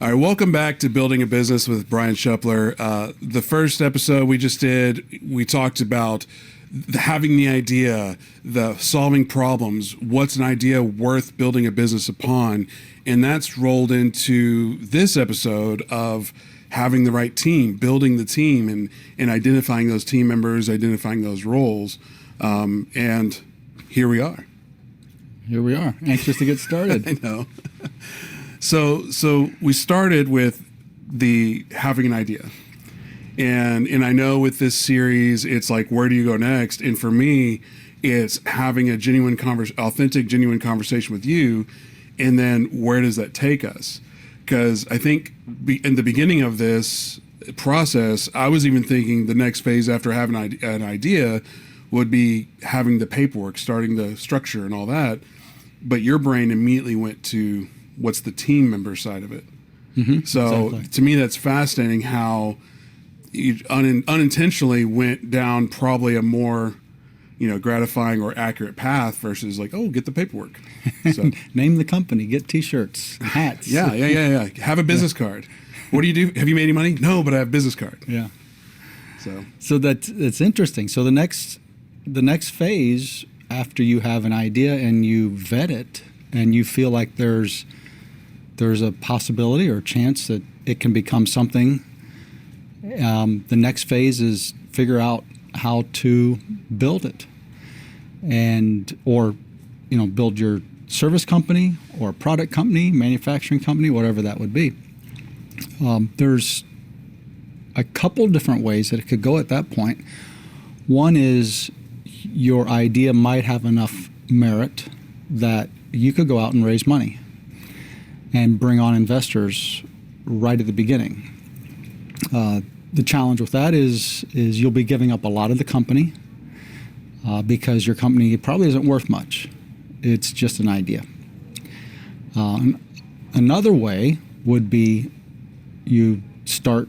All right, welcome back to Building a Business with Brian Schupler. The first episode we just did, we talked about having the idea, the solving problems, what's an idea worth building a business upon, and that's rolled into this episode of having the right team, building the team, and identifying those team members, identifying those roles, and here we are. Here we are, anxious to get started. I know. So we started with the having an idea, and I know with this series, it's like, where do you go next? And for me, it's having a authentic, genuine conversation with you, and then where does that take us? Because I think in the beginning of this process, I was even thinking the next phase after having an idea would be having the paperwork, starting the structure and all that. But your brain immediately went to what's the team member side of it. Mm-hmm, so exactly. To me, that's fascinating how you unintentionally went down probably a more, gratifying or accurate path versus like, oh, get the paperwork. So, name the company, get T-shirts, hats. Yeah. Have a business card. What do you do? Have you made any money? No, but I have a business card. Yeah. So that's interesting. So the next phase after you have an idea and you vet it and you feel like there's a possibility or a chance that it can become something, the next phase is figure out how to build it, or build your service company or product company, manufacturing company, whatever that would be. There's a couple different ways that it could go at that point. One is your idea might have enough merit that you could go out and raise money and bring on investors right at the beginning. The challenge with that is you'll be giving up a lot of the company because your company probably isn't worth much. It's just an idea. Another way would be you start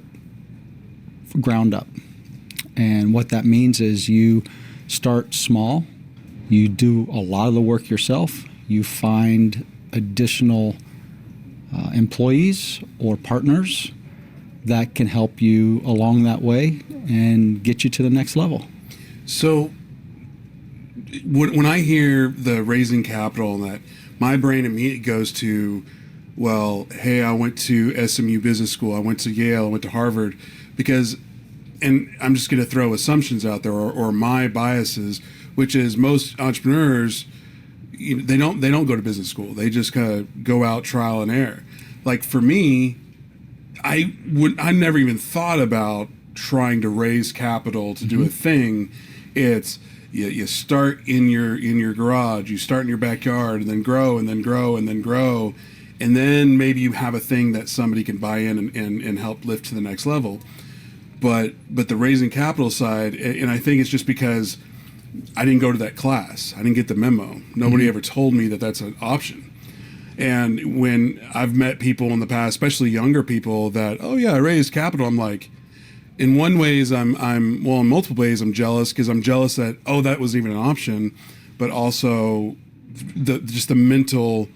ground up. And what that means is you start small, you do a lot of the work yourself, you find additional employees or partners that can help you along that way and get you to the next level. So when I hear the raising capital and that, my brain immediately goes to, well, hey, I went to SMU Business School, I went to Yale, I went to Harvard, because, and I'm just going to throw assumptions out there or my biases, which is most entrepreneurs, they don't go to business school. They just kind of go out trial and error. Like for me, I never even thought about trying to raise capital to do a thing. It's you start in your garage, you start in your backyard, and then grow and then grow and then grow, and then maybe you have a thing that somebody can buy in and help lift to the next level. But the raising capital side, and I think it's just because I didn't go to that class. I didn't get the memo. Nobody ever told me that that's an option. And when I've met people in the past, especially younger people, that, oh yeah, I raised capital, I'm like, in one ways, in multiple ways, I'm jealous, because I'm jealous that, oh, that was even an option, but also just the mental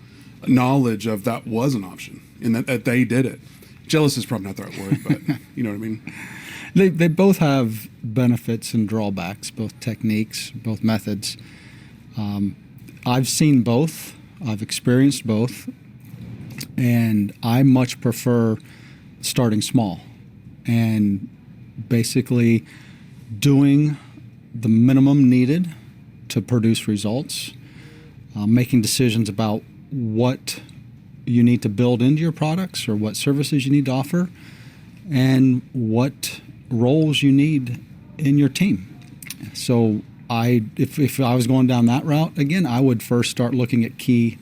knowledge of that was an option and that they did it. Jealous is probably not the right word, but you know what I mean? They both have benefits and drawbacks, both techniques, both methods. I've seen both. I've experienced both. And I much prefer starting small and basically doing the minimum needed to produce results, making decisions about what you need to build into your products or what services you need to offer, and what roles you need in your team. So if I was going down that route, again, I would first start looking at key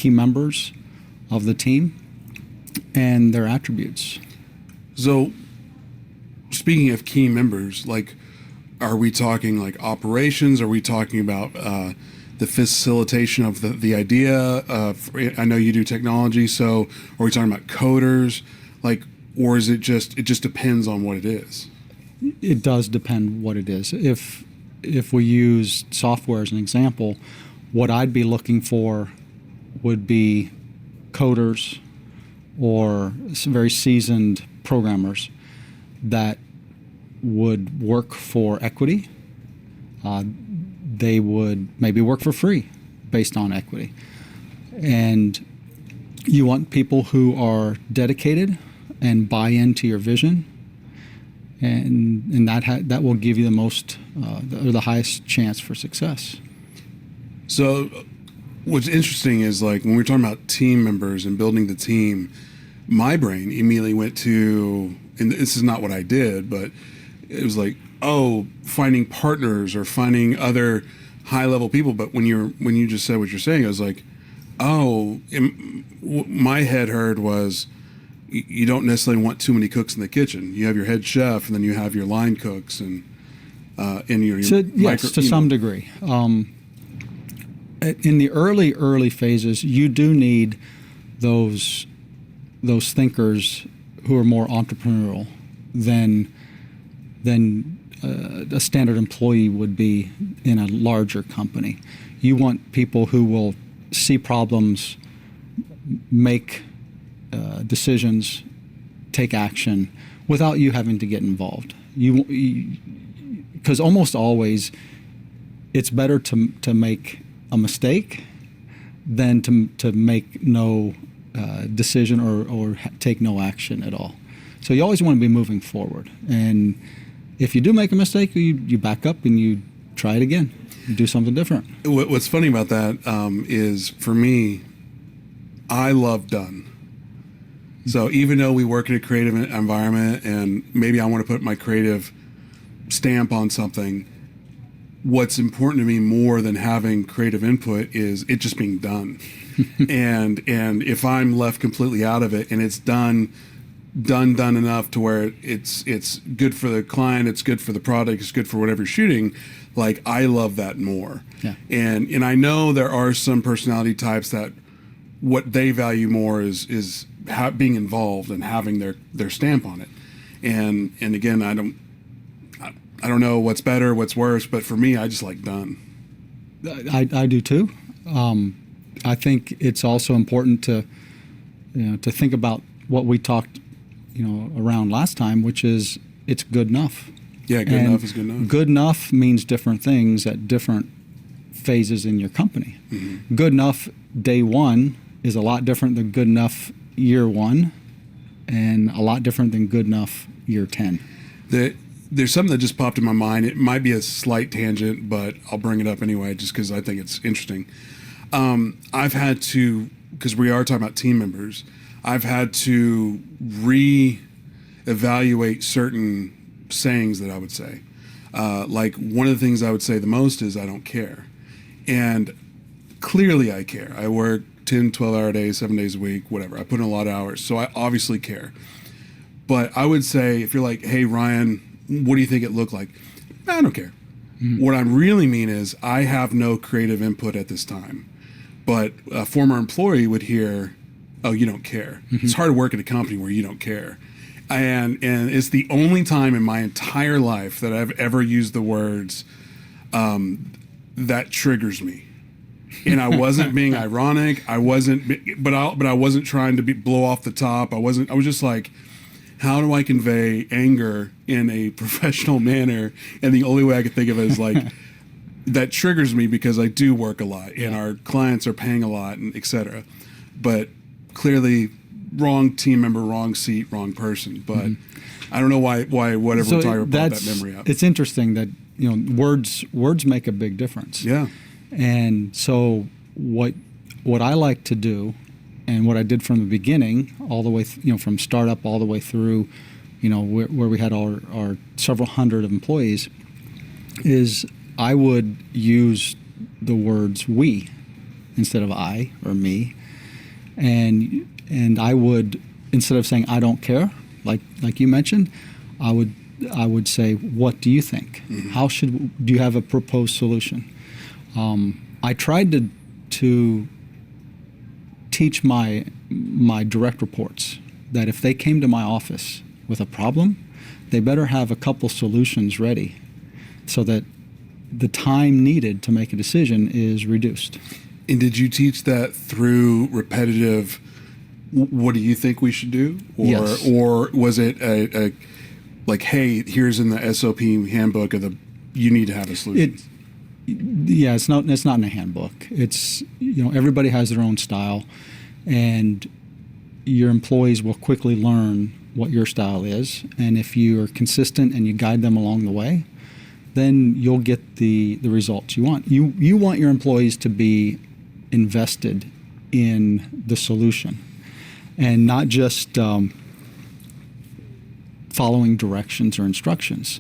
members of the team and their attributes. So speaking of key members, like, are we talking like operations? Are we talking about the facilitation of the idea? I know you do technology, so are we talking about coders? Like, or is it just depends on what it is? It does depend what it is. If we use software as an example, what I'd be looking for would be coders or some very seasoned programmers that would work for equity. They would maybe work for free based on equity. And you want people who are dedicated and buy into your vision, and that will give you the most or the highest chance for success. So what's interesting is, like, when we're talking about team members and building the team, my brain immediately went to, and this is not what I did, but it was like, oh, finding partners or finding other high-level people. But when you just said what you're saying, I was like, oh, my head heard was, you don't necessarily want too many cooks in the kitchen. You have your head chef, and then you have your line cooks, and your yes, to some degree. In the early phases, you do need those thinkers who are more entrepreneurial than a standard employee would be in a larger company. You want people who will see problems, make decisions, take action without you having to get involved. Because almost always it's better to make a mistake than to make no decision or take no action at all. So you always want to be moving forward. And if you do make a mistake, you back up and you try it again. You do something different. What's funny about that is, for me, I love done. So even though we work in a creative environment and maybe I want to put my creative stamp on something, what's important to me more than having creative input is it just being done. and if I'm left completely out of it and it's done enough to where it's good for the client, it's good for the product, it's good for whatever you're shooting, like, I love that more. Yeah. And I know there are some personality types that what they value more is being involved and having their stamp on it. And again, I don't know what's better, what's worse, but for me, I just like done. I do too. I think it's also important to think about what we talked around last time, which is it's good enough. Yeah, good enough is good enough. Good enough means different things at different phases in your company. Mm-hmm. Good enough day one is a lot different than good enough year one, and a lot different than good enough year 10. There's something that just popped in my mind. It might be a slight tangent, but I'll bring it up anyway just because I think it's interesting. I've had to, because we are talking about team members, I've had to re-evaluate certain sayings that I would say. Like, one of the things I would say the most is I don't care. And clearly I care. I work 10, 12-hour days, 7 days a week, whatever. I put in a lot of hours, so I obviously care. But I would say, if you're like, hey, Ryan, what do you think it looked like? I don't care. Mm-hmm. What I really mean is I have no creative input at this time. But a former employee would hear, oh, you don't care. Mm-hmm. It's hard to work at a company where you don't care. And it's the only time in my entire life that I've ever used the words that triggers me. And I wasn't being ironic. I wasn't trying to blow off the top. I was just like, how do I convey anger in a professional manner? And the only way I could think of it is like, that triggers me because I do work a lot and our clients are paying a lot, and et cetera. But clearly, wrong team member, wrong seat, wrong person. But mm-hmm. I don't know why whatever we're talking about that memory up. It's interesting that words make a big difference. Yeah. And so what I like to do, and what I did from the beginning, all the way from startup all the way through, where we had our several hundred of employees, is I would use the words we instead of I or me, and I would, instead of saying I don't care, like you mentioned, I would say, what do you think? Mm-hmm. Do you have a proposed solution? I tried to teach my direct reports that if they came to my office with a problem, they better have a couple solutions ready so that the time needed to make a decision is reduced. And did you teach that through repetitive what do you think we should do? Yes. Or was it a like, hey, here's in the SOP handbook of you need to have a solution? Yeah, it's not in a handbook. It's, everybody has their own style, and your employees will quickly learn what your style is. And if you are consistent and you guide them along the way, then you'll get the results you want. You want your employees to be invested in the solution and not just following directions or instructions.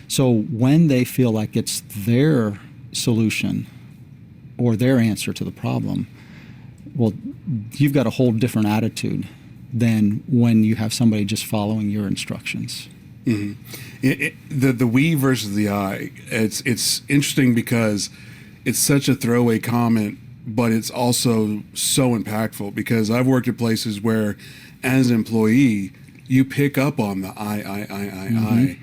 So when they feel like it's their solution or their answer to the problem, well, you've got a whole different attitude than when you have somebody just following your instructions. Mm-hmm. The we versus the I, it's interesting because it's such a throwaway comment, but it's also so impactful, because I've worked at places where as an employee, you pick up on the I.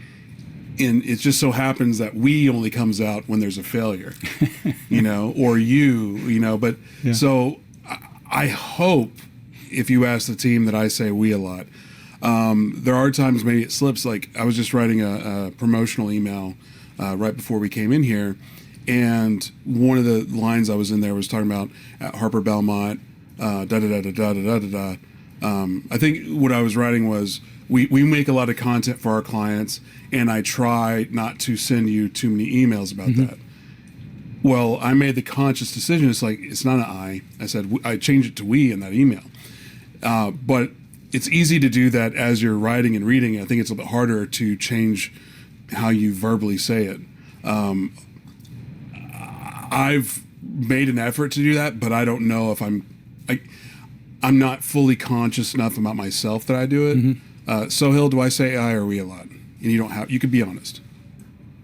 And it just so happens that we only comes out when there's a failure, or but yeah. So I hope if you ask the team that I say we a lot. There are times maybe it slips. Like I was just writing a promotional email right before we came in here, and one of the lines I was in there was talking about at Harper Belmont, da da da da da da da da. I think what I was writing was we make a lot of content for our clients, and I try not to send you too many emails about that. Well, I made the conscious decision. It's like, it's not an I. I said, I changed it to we in that email. But it's easy to do that as you're writing and reading. I think it's a little bit harder to change how you verbally say it. I've made an effort to do that, but I don't know if I'm not fully conscious enough about myself that I do it. Sohail, do I say I or we a lot? And you could be honest.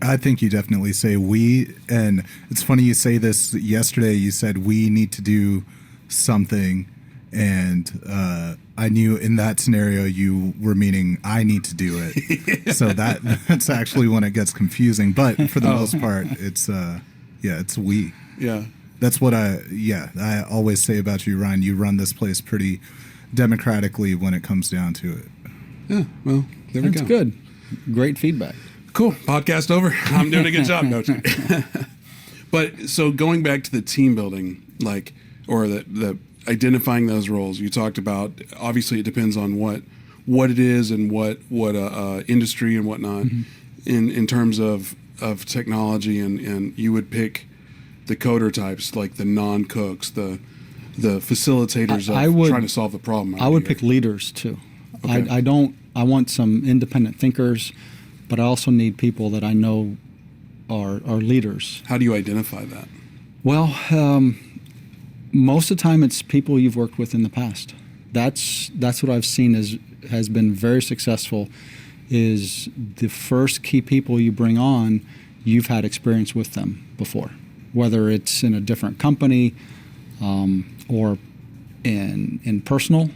I think you definitely say we, and it's funny you say this. Yesterday you said we need to do something, and I knew in that scenario you were meaning I need to do it. So that's actually when it gets confusing. But for the most part, it's it's we. Yeah. That's what I always say about you, Ryan. You run this place pretty democratically when it comes down to it. Yeah, well, there we go. That's good. Great feedback. Cool. Podcast over. I'm doing a good job, don't you? But so going back to the team building, or the identifying those roles, you talked about, obviously it depends on what it is and what industry and whatnot in terms of technology, and you would pick the coder types, like the non-cooks, the facilitators trying to solve the problem. I would pick leaders too. Okay. I want some independent thinkers, but I also need people that I know are leaders. How do you identify that? Well, most of the time it's people you've worked with in the past. That's what I've seen has been very successful, is the first key people you bring on, you've had experience with them before, whether it's in a different company or in personal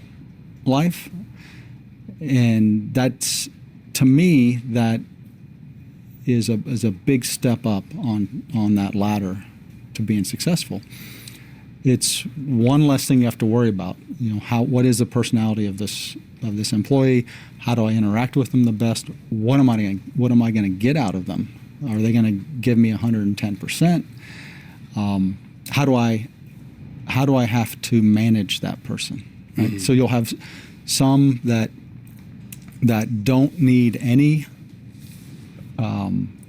life. And that's, to me, that is a big step up on that ladder to being successful. It's one less thing you have to worry about. What is the personality of this employee? How do I interact with them the best? What am I going to get out of them? Are they going to give me 110%? How do I have to manage that person? Right? So you'll have some that don't need any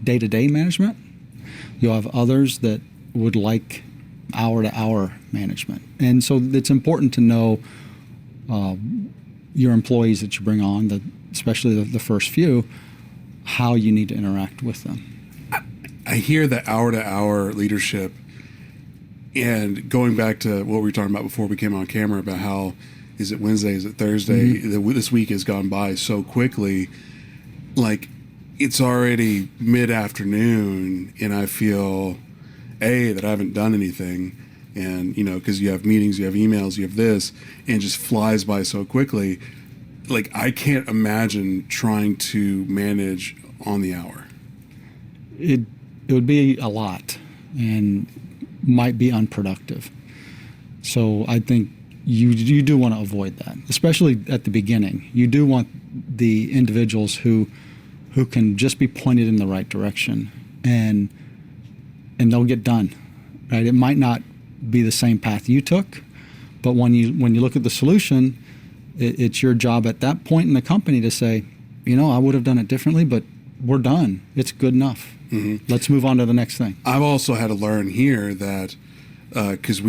day-to-day management. You'll have others that would like hour-to-hour management. And so it's important to know your employees that you bring on, especially the first few, how you need to interact with them. I hear the hour-to-hour leadership, and going back to what we were talking about before we came on camera about how, is it Wednesday, is it Thursday? This week has gone by so quickly. Like, it's already mid-afternoon, and I feel, that I haven't done anything. And, because you have meetings, you have emails, you have this, and it just flies by so quickly. Like, I can't imagine trying to manage on the hour. It would be a lot and might be unproductive. So I think you do want to avoid that, especially at the beginning. You do want the individuals who can just be pointed in the right direction, and they'll get done, right? It might not be the same path you took, but when you look at the solution, it's your job at that point in the company to say, I would have done it differently, but we're done. It's good enough. Mm-hmm. Let's move on to the next thing. I've also had to learn here that because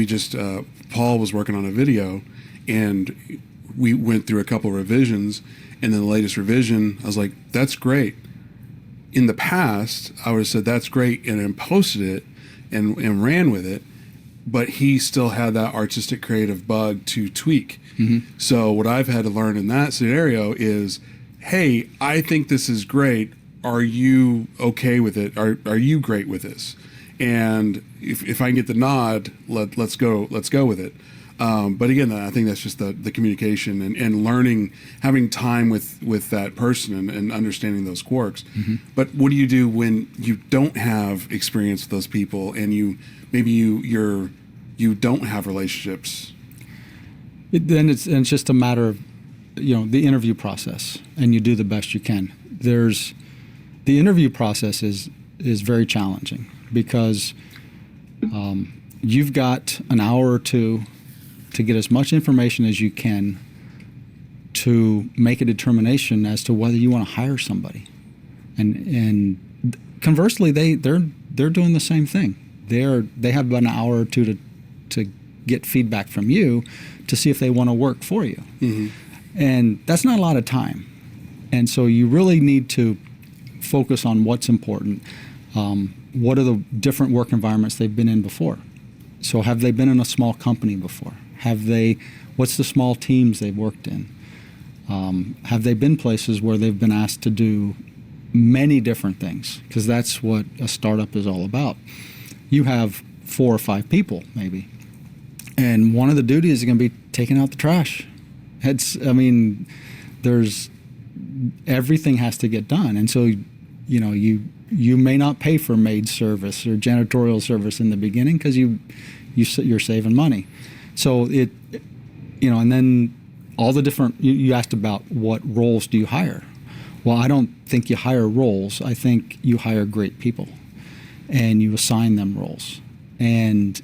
Paul was working on a video, and we went through a couple of revisions, and then the latest revision, I was like, that's great. In the past, I would have said, that's great, and then posted it and ran with it, but he still had that artistic creative bug to tweak. Mm-hmm. So what I've had to learn in that scenario is, hey, I think this is great. Are you okay with it? Are you great with this? And if I can get the nod, let's go with it. But again, I think that's just the communication and learning, having time with that person and understanding those quirks. Mm-hmm. But what do you do when you don't have experience with those people and you don't have relationships? Then it's just a matter of the interview process, and you do the best you can. The interview process is very challenging because you've got an hour or two to get as much information as you can to make a determination as to whether you want to hire somebody. And conversely, they're doing the same thing. They have about an hour or two to get feedback from you to see if they want to work for you. Mm-hmm. And that's not a lot of time. And so you really need to focus on what's important. What are the different work environments they've been in before? So have they been in a small company before? What's the small teams they've worked in? Have they been places where they've been asked to do many different things? Because that's what a startup is all about. You have 4 or 5 people maybe, and one of the duties is going to be taking out the trash. Everything has to get done, and so you may not pay for maid service or janitorial service in the beginning because you're saving money. So and then all the different, you asked about what roles do you hire. Well, I don't think you hire roles. I think you hire great people and you assign them roles. And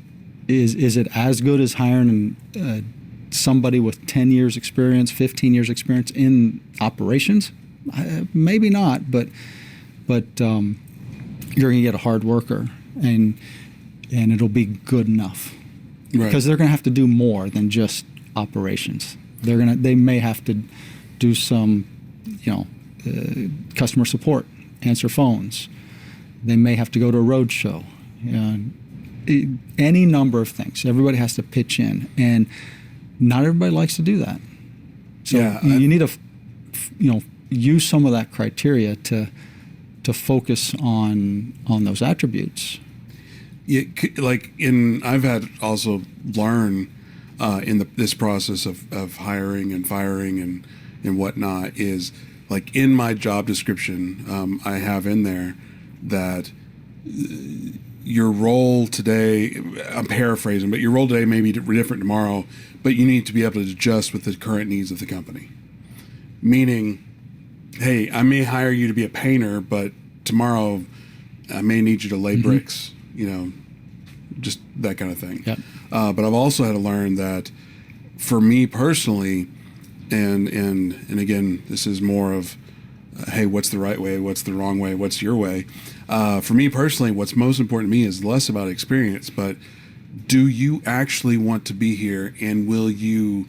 is it as good as hiring somebody with 10 years experience, 15 years experience in operations? Maybe not, but you're going to get a hard worker, and it'll be good enough. Right. Because they're going to have to do more than just operations. They may have to do some, customer support, answer phones. They may have to go to a road show. Any number of things. Everybody has to pitch in, and not everybody likes to do that. So you need to, use some of that criteria to focus on those attributes. I've had also learn in this process of hiring and firing and whatnot is like in my job description, I have in there that your role today, I'm paraphrasing, but your role today may be different tomorrow, but you need to be able to adjust with the current needs of the company. Meaning, hey, I may hire you to be a painter, but tomorrow I may need you to lay bricks, just that kind of thing. Yep. But I've also had to learn that for me personally, and again, this is more of, hey, what's the right way? What's the wrong way? What's your way? For me personally, what's most important to me is less about experience, but do you actually want to be here, and will you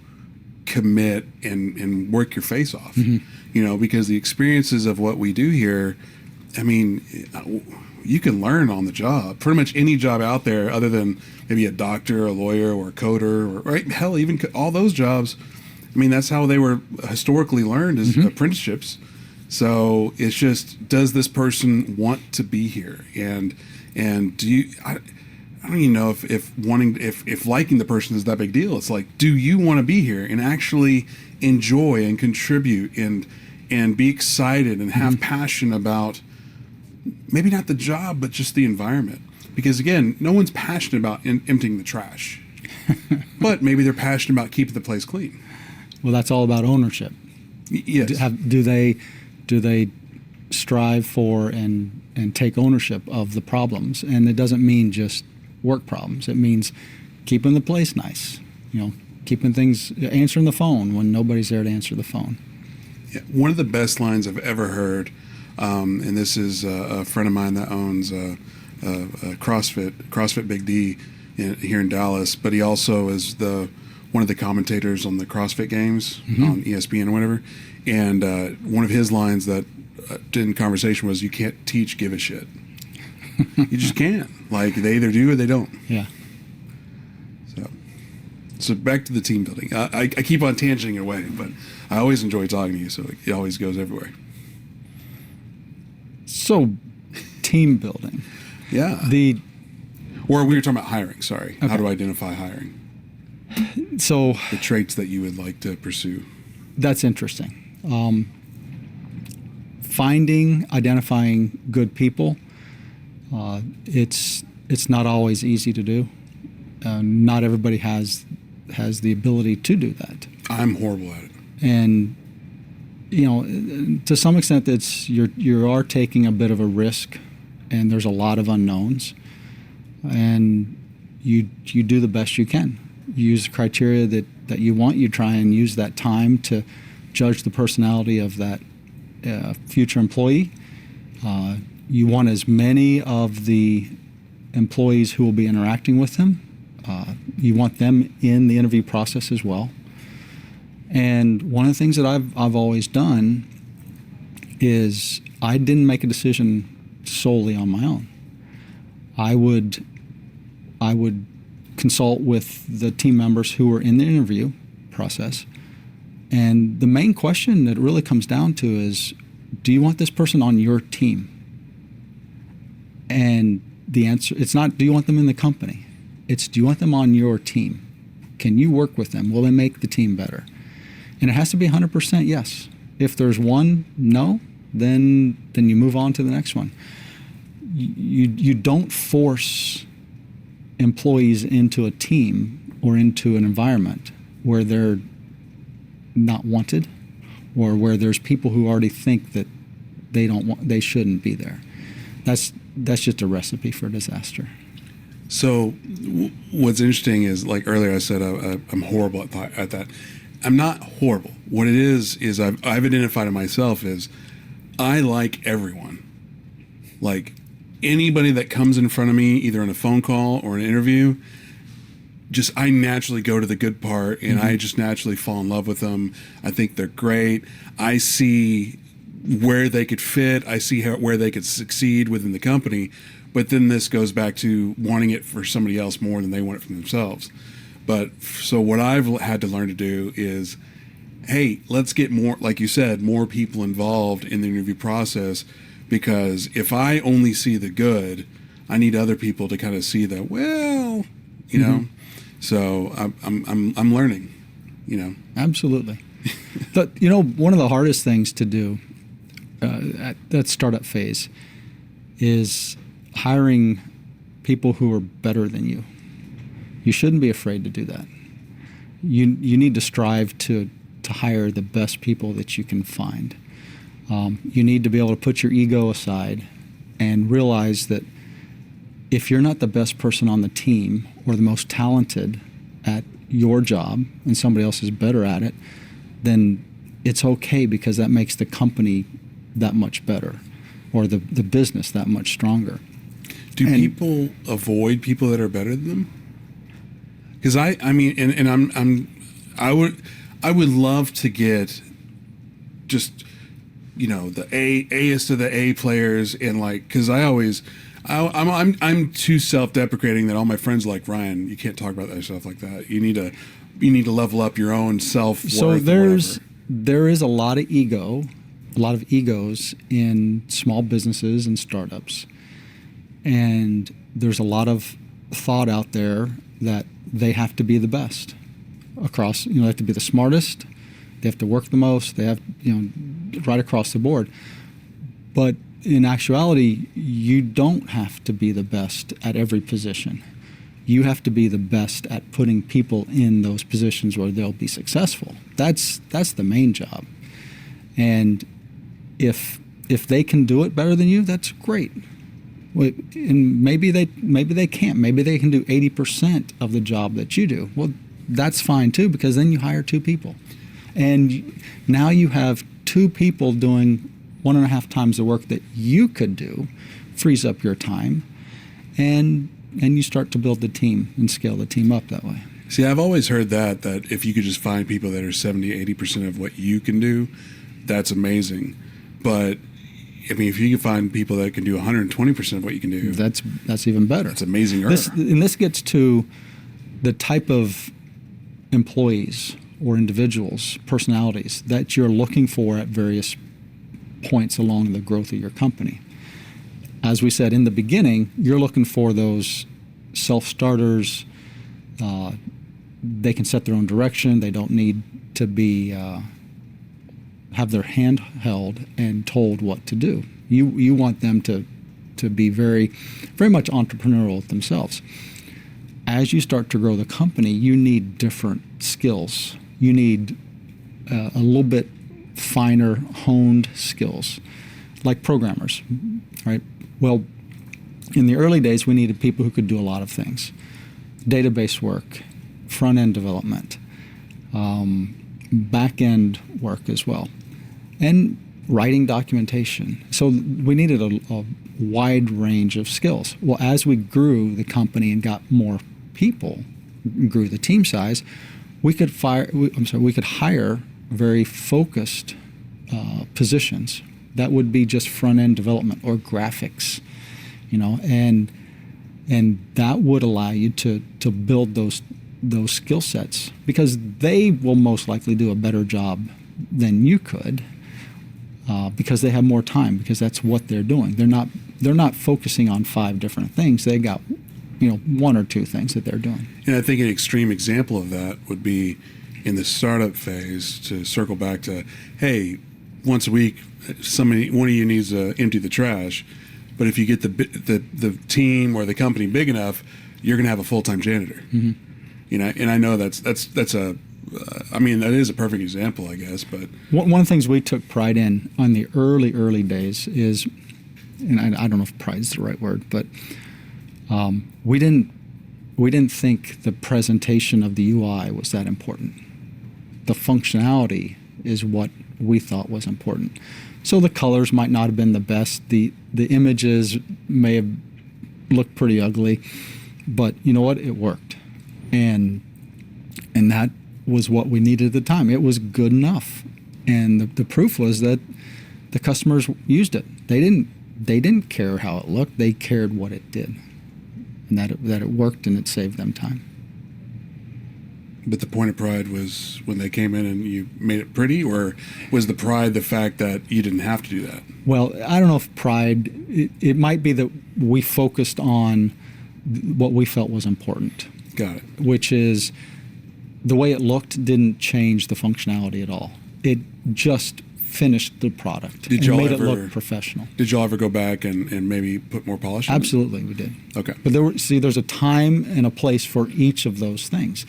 commit and work your face off? Mm-hmm. Because the experiences of what we do here, you can learn on the job. Pretty much any job out there other than maybe a doctor, a lawyer, or a coder, or right, hell, even all those jobs. That's how they were historically learned, as apprenticeships. So it's just, does this person want to be here? And do you? I don't even know if liking the person is that big deal. It's like, do you want to be here and actually enjoy and contribute and be excited and have passion about maybe not the job, but just the environment? Because again, no one's passionate about emptying the trash. but maybe they're passionate about keeping the place clean. Well, that's all about ownership. Yes. Do they strive for and take ownership of the problems? And it doesn't mean just work problems. It means keeping the place nice. Keeping things, answering the phone when nobody's there to answer the phone. Yeah. One of the best lines I've ever heard, and this is a friend of mine that owns CrossFit Big D here in Dallas, but he also is one of the commentators on the CrossFit games on ESPN or whatever. And one of his lines that in conversation was, "You can't teach give a shit." You just can't. Like, they either do or they don't. Yeah. So back to the team building. I keep on tangenting away, but I always enjoy talking to you, so it always goes everywhere. So, team building. Yeah. Or we were talking about hiring, sorry. Okay. How to identify hiring. So, the traits that you would like to pursue. That's interesting. Identifying good people, it's not always easy to do. Not everybody has the ability to do that. I'm horrible at it. And to some extent, you are taking a bit of a risk, and there's a lot of unknowns, and you do the best you can. You use the criteria that you want. You try and use that time to judge the personality of that future employee. You want as many of the employees who will be interacting with them. You want them in the interview process as well. And one of the things that I've always done is I didn't make a decision solely on my own. I would consult with the team members who were in the interview process. And the main question that it really comes down to is, do you want this person on your team? And the answer, it's not, do you want them in the company? It's, do you want them on your team? Can you work with them? Will they make the team better? And it has to be 100% yes. If there's one no, then you move on to the next one. You don't force employees into a team or into an environment where they're not wanted, or where there's people who already think that they shouldn't be there. That's just a recipe for disaster. So what's interesting is, like earlier I said, I'm horrible at that. I'm not horrible. What it is I've identified it myself as, I like everyone. Like, anybody that comes in front of me, either on a phone call or an interview, I naturally go to the good part, and I just naturally fall in love with them. I think they're great. I see where they could fit. I see where they could succeed within the company. But then this goes back to wanting it for somebody else more than they want it for themselves. But so what I've had to learn to do is, hey, let's get more, like you said, more people involved in the interview process, because if I only see the good, I need other people to kind of see the, well, you know. So I'm learning, you know. Absolutely. But one of the hardest things to do at that startup phase is hiring people who are better than you. You shouldn't be afraid to do that. You need to strive to hire the best people that you can find. You need to be able to put your ego aside and realize that if you're not the best person on the team or the most talented at your job and somebody else is better at it, then it's okay, because that makes the company that much better, or the business that much stronger. Do people avoid people that are better than them? Because I would love to get just, the A's to the A players, and because I'm too self-deprecating that all my friends are like, Ryan, you can't talk about that stuff like that. You need to level up your own self-worth. So there is a lot of egos in small businesses and startups, and there's a lot of thought out there that they have to be the best across. They have to be the smartest. They have to work the most. They have, right across the board. But in actuality, you don't have to be the best at every position. You have to be the best at putting people in those positions where they'll be successful. That's the main job. And if they can do it better than you, that's great. And maybe they can't. Maybe they can do 80% of the job that you do. Well, that's fine too, because then you hire 2 people. And now you have 2 people doing 1.5 times the work that you could do, frees up your time, and you start to build the team and scale the team up that way. See, I've always heard that if you could just find people that are 70-80% of what you can do, that's amazing. But I mean, if you can find people that can do 120% of what you can do, that's even better. That's amazing. This gets to the type of employees or individuals, personalities that you're looking for at various points along the growth of your company. As we said in the beginning, you're looking for those self-starters. They can set their own direction. They don't need to be have their hand held and told what to do. You want them to be very, very much entrepreneurial themselves. As you start to grow the company, you need different skills. You need a little bit finer, honed skills, like programmers, right? Well, in the early days, we needed people who could do a lot of things. Database work, front-end development, back-end work as well, and writing documentation. So we needed a wide range of skills. Well, as we grew the company and got more people, grew the team size, we could hire very focused positions that would be just front-end development or graphics, and that would allow you to build those skill sets, because they will most likely do a better job than you could, because they have more time, because that's what they're doing. They're not focusing on 5 different things. They got 1 or 2 things that they're doing. And I think an extreme example of that would be in the startup phase, to circle back to, hey, once a week, one of you needs to empty the trash. But if you get the team or the company big enough, you're going to have a full-time janitor. Mm-hmm. And I know that's that is a perfect example, I guess. But one of the things we took pride in on the early days is, and I don't know if pride's the right word, but we didn't think the presentation of the UI was that important. The functionality is what we thought was important. So the colors might not have been the best. The images may have looked pretty ugly, but you know what? It worked, and that was what we needed at the time. It was good enough, and the proof was that the customers used it. They didn't care how it looked. They cared what it did, and that it worked and it saved them time. But the point of pride was when they came in and you made it pretty, or was the pride the fact that you didn't have to do that? Well, I don't know if pride, it might be that we focused on what we felt was important. Got it. Which is the way it looked didn't change the functionality at all. It just finished the product and made it look professional. Did y'all ever go back and maybe put more polish on it? Absolutely, we did. Okay. But there's a time and a place for each of those things.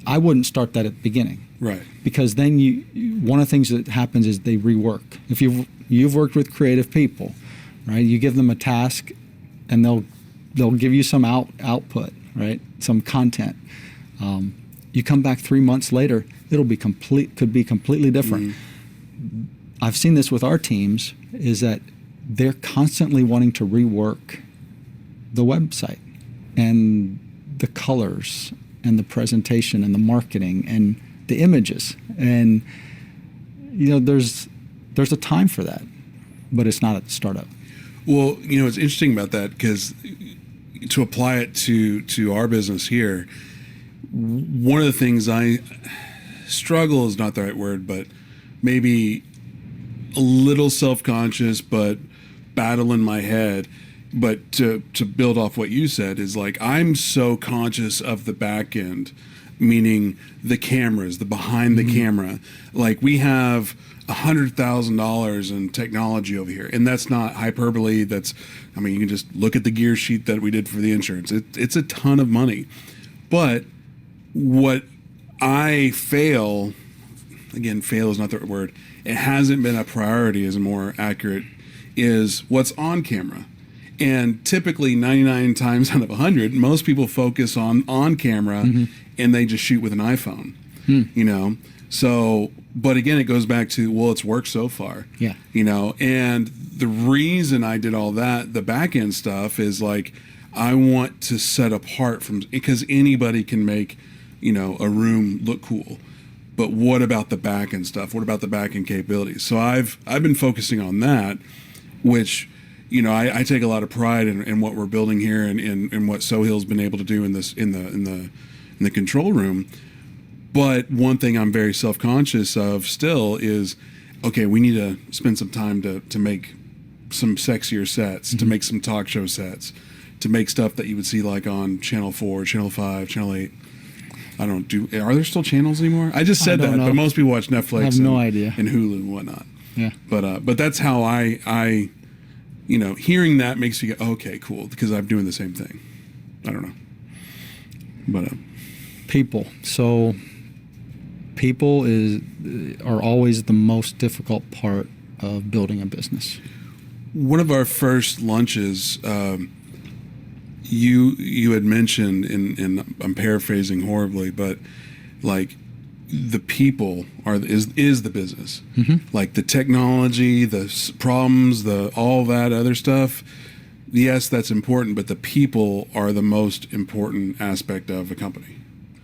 I wouldn't start that at the beginning. Right. Because then one of the things that happens is they rework. If you've worked with creative people, right? You give them a task and they'll give you some output, right? Some content. You come back 3 months later, could be completely different. Mm-hmm. I've seen this with our teams, is that they're constantly wanting to rework the website and the colors and the presentation and the marketing and the images. And there's a time for that, but it's not at the startup. Well, it's interesting about that, because to apply it to our business here, one of the things I struggle is not the right word, but maybe a little self-conscious, but battle in my head. But to build off what you said is, like, I'm so conscious of the back end. meaning the cameras, the behind the camera. Like we have $100,000 in technology over here, and that's not hyperbole. That's, I mean, you can just look at the gear sheet that we did for the insurance. It's a ton of money. But what I fail, again, fail is not the right word. It hasn't been a priority, is more accurate, is what's on camera. And typically 99 times out of 100, most people focus on camera and they just shoot with an iPhone, you know? So, but again, it goes back to, well, it's worked so far, you know? And the reason I did all that, the back end stuff, is like, I want to set apart from, because anybody can make, you know, a room look cool. But what about the back end stuff? What about the back end capabilities? So I've been focusing on that, which, you know, I take a lot of pride in what we're building here and what Sohail's been able to do in the control room. But one thing I'm very self-conscious of still is, okay, we need to spend some time to make some sexier sets, to make some talk show sets, to make stuff that you would see like on Channel 4, Channel 5, Channel 8. I don't do. Are there still channels anymore? I just said that, but most people watch Netflix. I have no idea. And Hulu and whatnot. Yeah. But that's how I, you know, hearing that makes me go, okay, cool, because I'm doing the same thing. I don't know. But people. So people are always the most difficult part of building a business. One of our first lunches, you had mentioned, and I'm paraphrasing horribly, but like the people is the business. Like the technology, the problems, all that other stuff. Yes, that's important, but the people are the most important aspect of a company.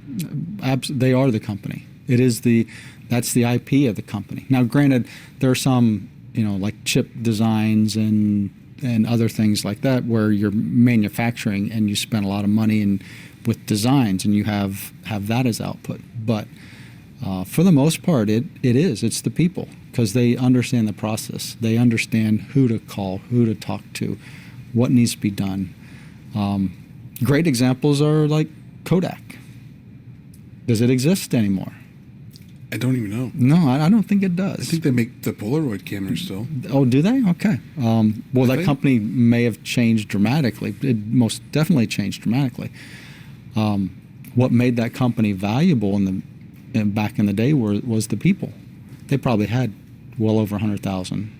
They are the company. That's the IP of the company. Now, granted, there are some, you know, like chip designs and other things like that where you're manufacturing and you spend a lot of money with designs and you have that as output. But for the most part, it's the people, because they understand the process. They understand who to call, who to talk to, what needs to be done. Great examples are like Kodak. Does it exist anymore? I don't even know. No, I don't think it does. I think they make the Polaroid cameras still. Oh, do they? Okay. Well, that company may have changed dramatically. It most definitely changed dramatically. What made that company valuable back in the day was the people. They probably had well over 100,000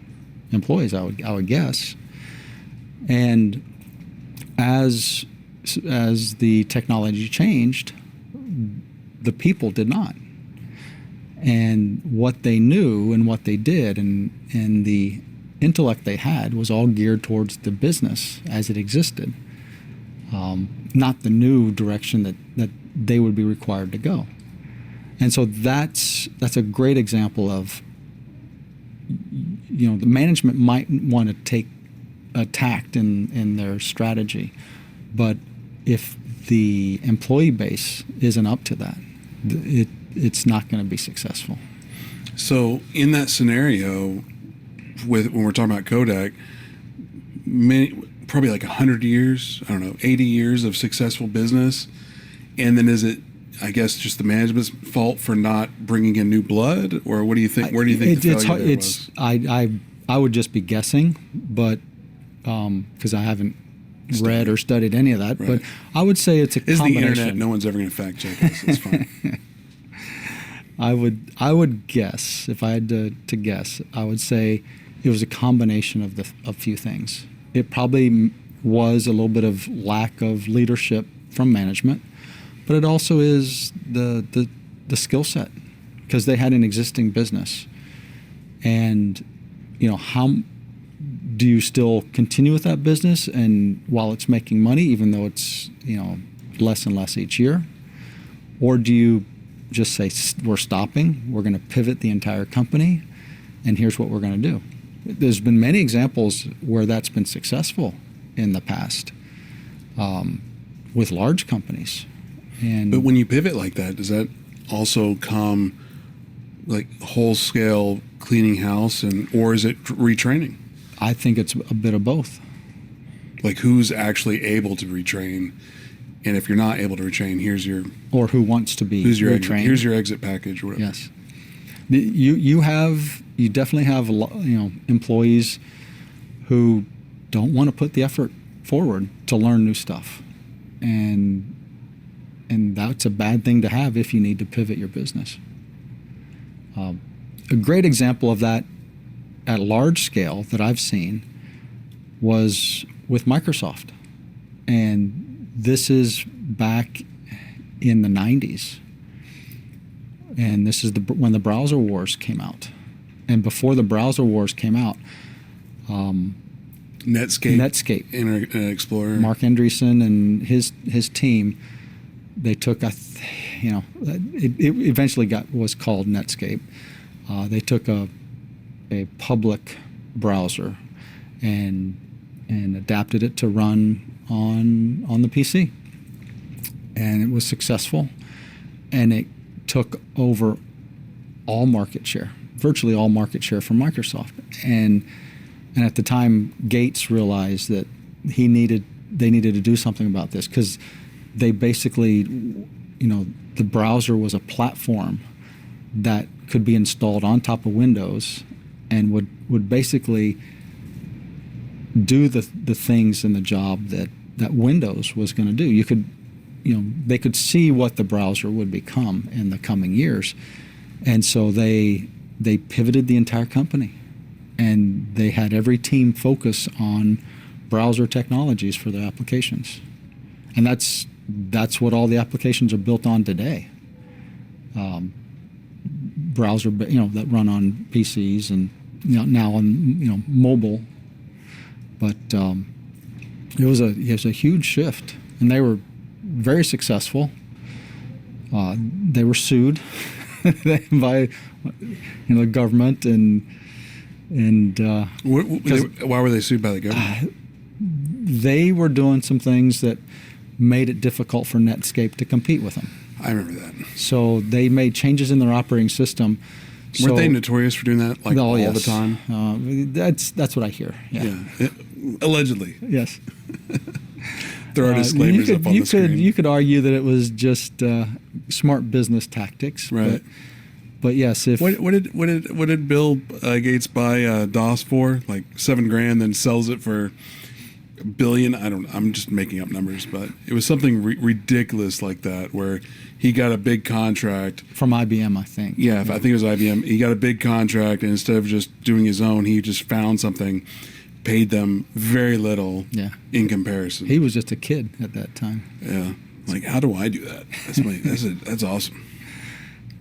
employees, I would guess. And as the technology changed, the people did not. And what they knew and what they did and the intellect they had was all geared towards the business as it existed, not the new direction that they would be required to go. And so that's a great example of, you know, the management might want to take a tact in their strategy, but if the employee base isn't up to that, it's not going to be successful. So in that scenario, when we're talking about Kodak, probably like 100 years, I don't know, 80 years of successful business, and then is it, I guess, just the management's fault for not bringing in new blood, or what do you think? Where do you think the failure there was? I would just be guessing, but because I haven't read or studied any of that, right. But I would say it's a combination. The internet. No one's ever going to fact check us. It's fine. I would guess, if I had to guess, I would say it was a combination of a few things. It probably was a little bit of lack of leadership from management, but it also is the skill set, because they had an existing business. And, you know, how do you still continue with that business and while it's making money, even though it's, you know, less and less each year? Or do you just say, we're stopping, we're going to pivot the entire company, and here's what we're going to do? There's been many examples where that's been successful in the past with large companies. But when you pivot like that, does that also come like whole scale cleaning house, or is it retraining? I think it's a bit of both. Like who's actually able to retrain And if you're not able to retrain, here's your or who wants to be retrained. Here's your exit package or whatever. Yes. You definitely have employees who don't want to put the effort forward to learn new stuff, and that's a bad thing to have if you need to pivot your business. A great example of that at large scale that I've seen was with Microsoft, and this is back in the 90s. And this is when the browser wars came out. And before the browser wars came out, Netscape, Internet Explorer, Mark Andreessen and his team, they took it eventually was called Netscape. They took a public browser and adapted it to run on the PC, and it was successful, and it took over all market share, virtually all market share from Microsoft. And at the time, Gates realized that they needed to do something about this, because they basically, the browser was a platform that could be installed on top of Windows and would basically do the things in the job that Windows was going to do. You could, they could see what the browser would become in the coming years. And so they pivoted the entire company, and they had every team focus on browser technologies for their applications. And that's what all the applications are built on today. Browser, that run on PCs and now on mobile. But it was a huge shift, and they were very successful. They were sued by the government, and why were they sued by the government? They were doing some things that made it difficult for Netscape to compete with them. I remember that. So they made changes in their operating system. Weren't they notorious for doing that all the time? That's what I hear. Yeah. Allegedly. Yes. There are disclaimers up on the screen. You could argue that it was just smart business tactics, right? But yes, if what did Bill Gates buy DOS for? Like $7,000, then sells it for $1 billion. I'm just making up numbers, but it was something ridiculous like that, where he got a big contract from IBM, I think. Yeah, I think it was IBM. He got a big contract, and instead of just doing his own, he just found something, paid them very little in comparison. He was just a kid at that time. Yeah. Like, how do I do that? That's awesome.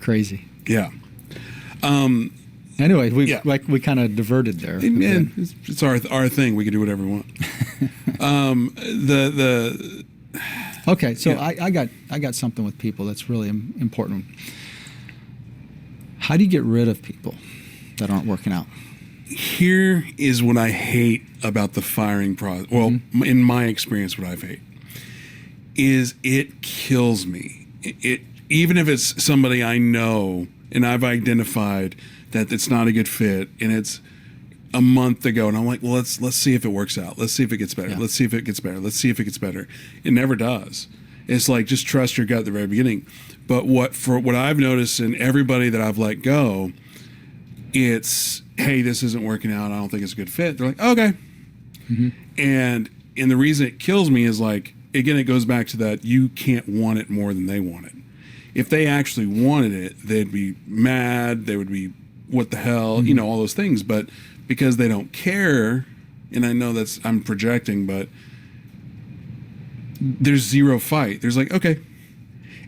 Crazy. Yeah. Anyway, we kind of diverted there. And it's our thing. We can do whatever we want. Okay, so I got something with people that's really important. How do you get rid of people that aren't working out? Here is what I hate about the firing process. Well, in my experience, what I hate is it kills me. It even if it's somebody I know and I've identified that it's not a good fit, and it's a month ago, and I'm like, well, let's see if it works out. Let's see if it gets better. Yeah. Let's see if it gets better. Let's see if it gets better. It never does. It's like, just trust your gut at the very beginning. But what I've noticed in everybody that I've let go, it's, hey, this isn't working out. I don't think it's a good fit. They're like, okay. Mm-hmm. And the reason it kills me is, like, again, it goes back to that you can't want it more than they want it. If they actually wanted it, they'd be mad. They would be, what the hell, all those things. But because they don't care, and I know I'm projecting, but there's zero fight. There's like, okay.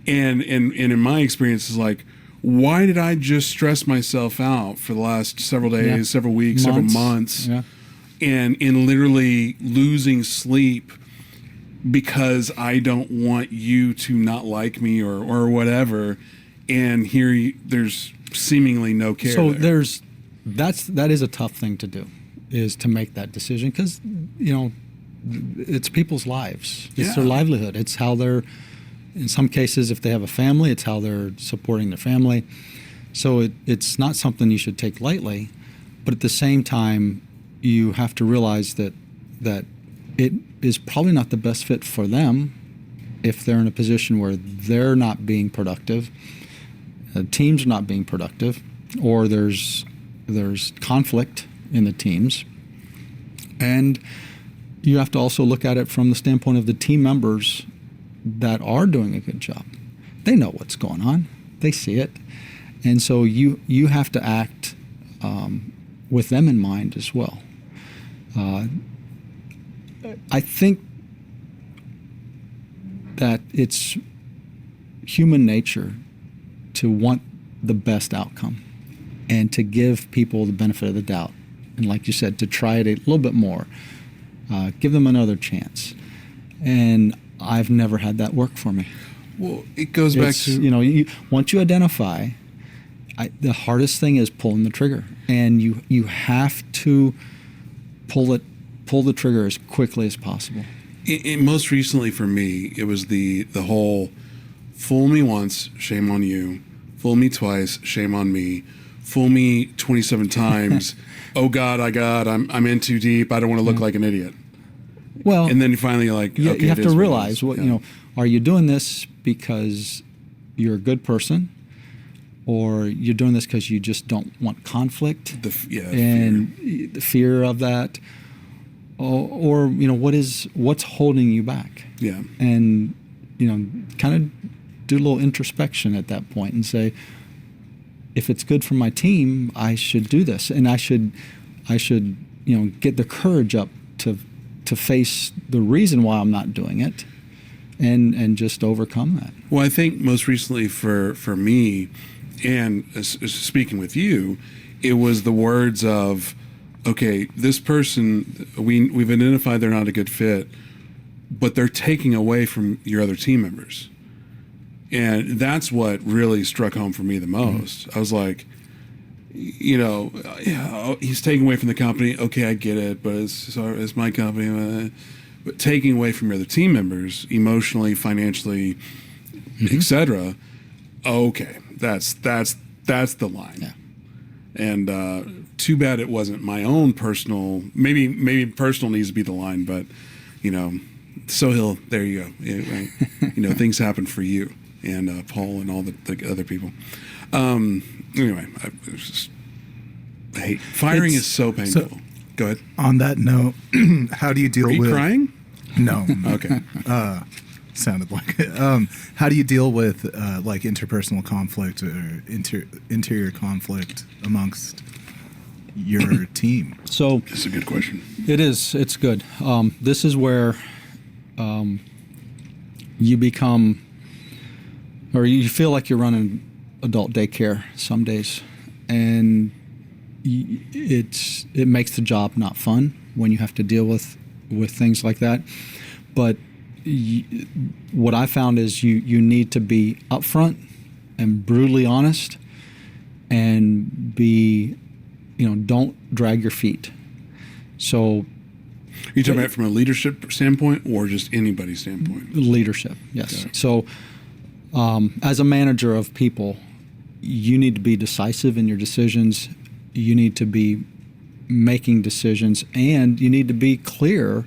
And in my experience, is like, why did I just stress myself out for the last several days, several weeks, several months, and literally losing sleep because I don't want you to not like me or whatever, and here there's seemingly no care. So that is a tough thing to do, is to make that decision, because it's people's lives. It's their livelihood. It's how they're, in some cases, if they have a family, it's how they're supporting their family. So it's not something you should take lightly, but at the same time, you have to realize that it is probably not the best fit for them, if they're in a position where they're not being productive, teams are not being productive, or there's conflict in the teams. And you have to also look at it from the standpoint of the team members that are doing a good job. They know what's going on. They see it. And so you have to act with them in mind as well. I think that it's human nature to want the best outcome and to give people the benefit of the doubt. And like you said, to try it a little bit more, give them another chance. And I've never had that work for me. Well, it goes back to... once you identify, the hardest thing is pulling the trigger. And you have to pull the trigger as quickly as possible. Most recently for me, it was the whole fool me once, shame on you. Fool me twice, shame on me. Fool me 27 times. Oh God, I'm in too deep. I don't want to look like an idiot. Well, and then finally you're like, okay, you have to realize yeah. Are you doing this because you're a good person, or you're doing this because you just don't want conflict the fear of that, or what's holding you back? Yeah, and kind of do a little introspection at that point and say, if it's good for my team, I should do this, and I should get the courage up to face the reason why I'm not doing it, and just overcome that. Well, I think most recently for me, and speaking with you, it was the words of, okay, this person, we've identified they're not a good fit, but they're taking away from your other team members. And that's what really struck home for me the most. I was like, he's taking away from the company. Okay, I get it, but it's my company. But taking away from your other team members, emotionally, financially, etc. Okay, that's the line. Yeah. And too bad it wasn't my own personal. Maybe personal needs to be the line, but Sohail, there you go. Right? Things happen for you and Paul and all the other people. Anyway, I hate firing is so painful. So, go ahead. On that note, how do you deal with? Are you crying? No. Okay. Sounded like it. How do you deal with like interpersonal conflict or interior conflict amongst your team? So that's a good question. It is. It's good. This is where you become, or you feel like you're running adult daycare some days, and it makes the job not fun when you have to deal with things like that. But what I found is you need to be upfront and brutally honest, and be, don't drag your feet. So you talking about from a leadership standpoint or just anybody's standpoint? Leadership, yes. Okay. So as a manager of people, you need to be decisive in your decisions. You need to be making decisions, and you need to be clear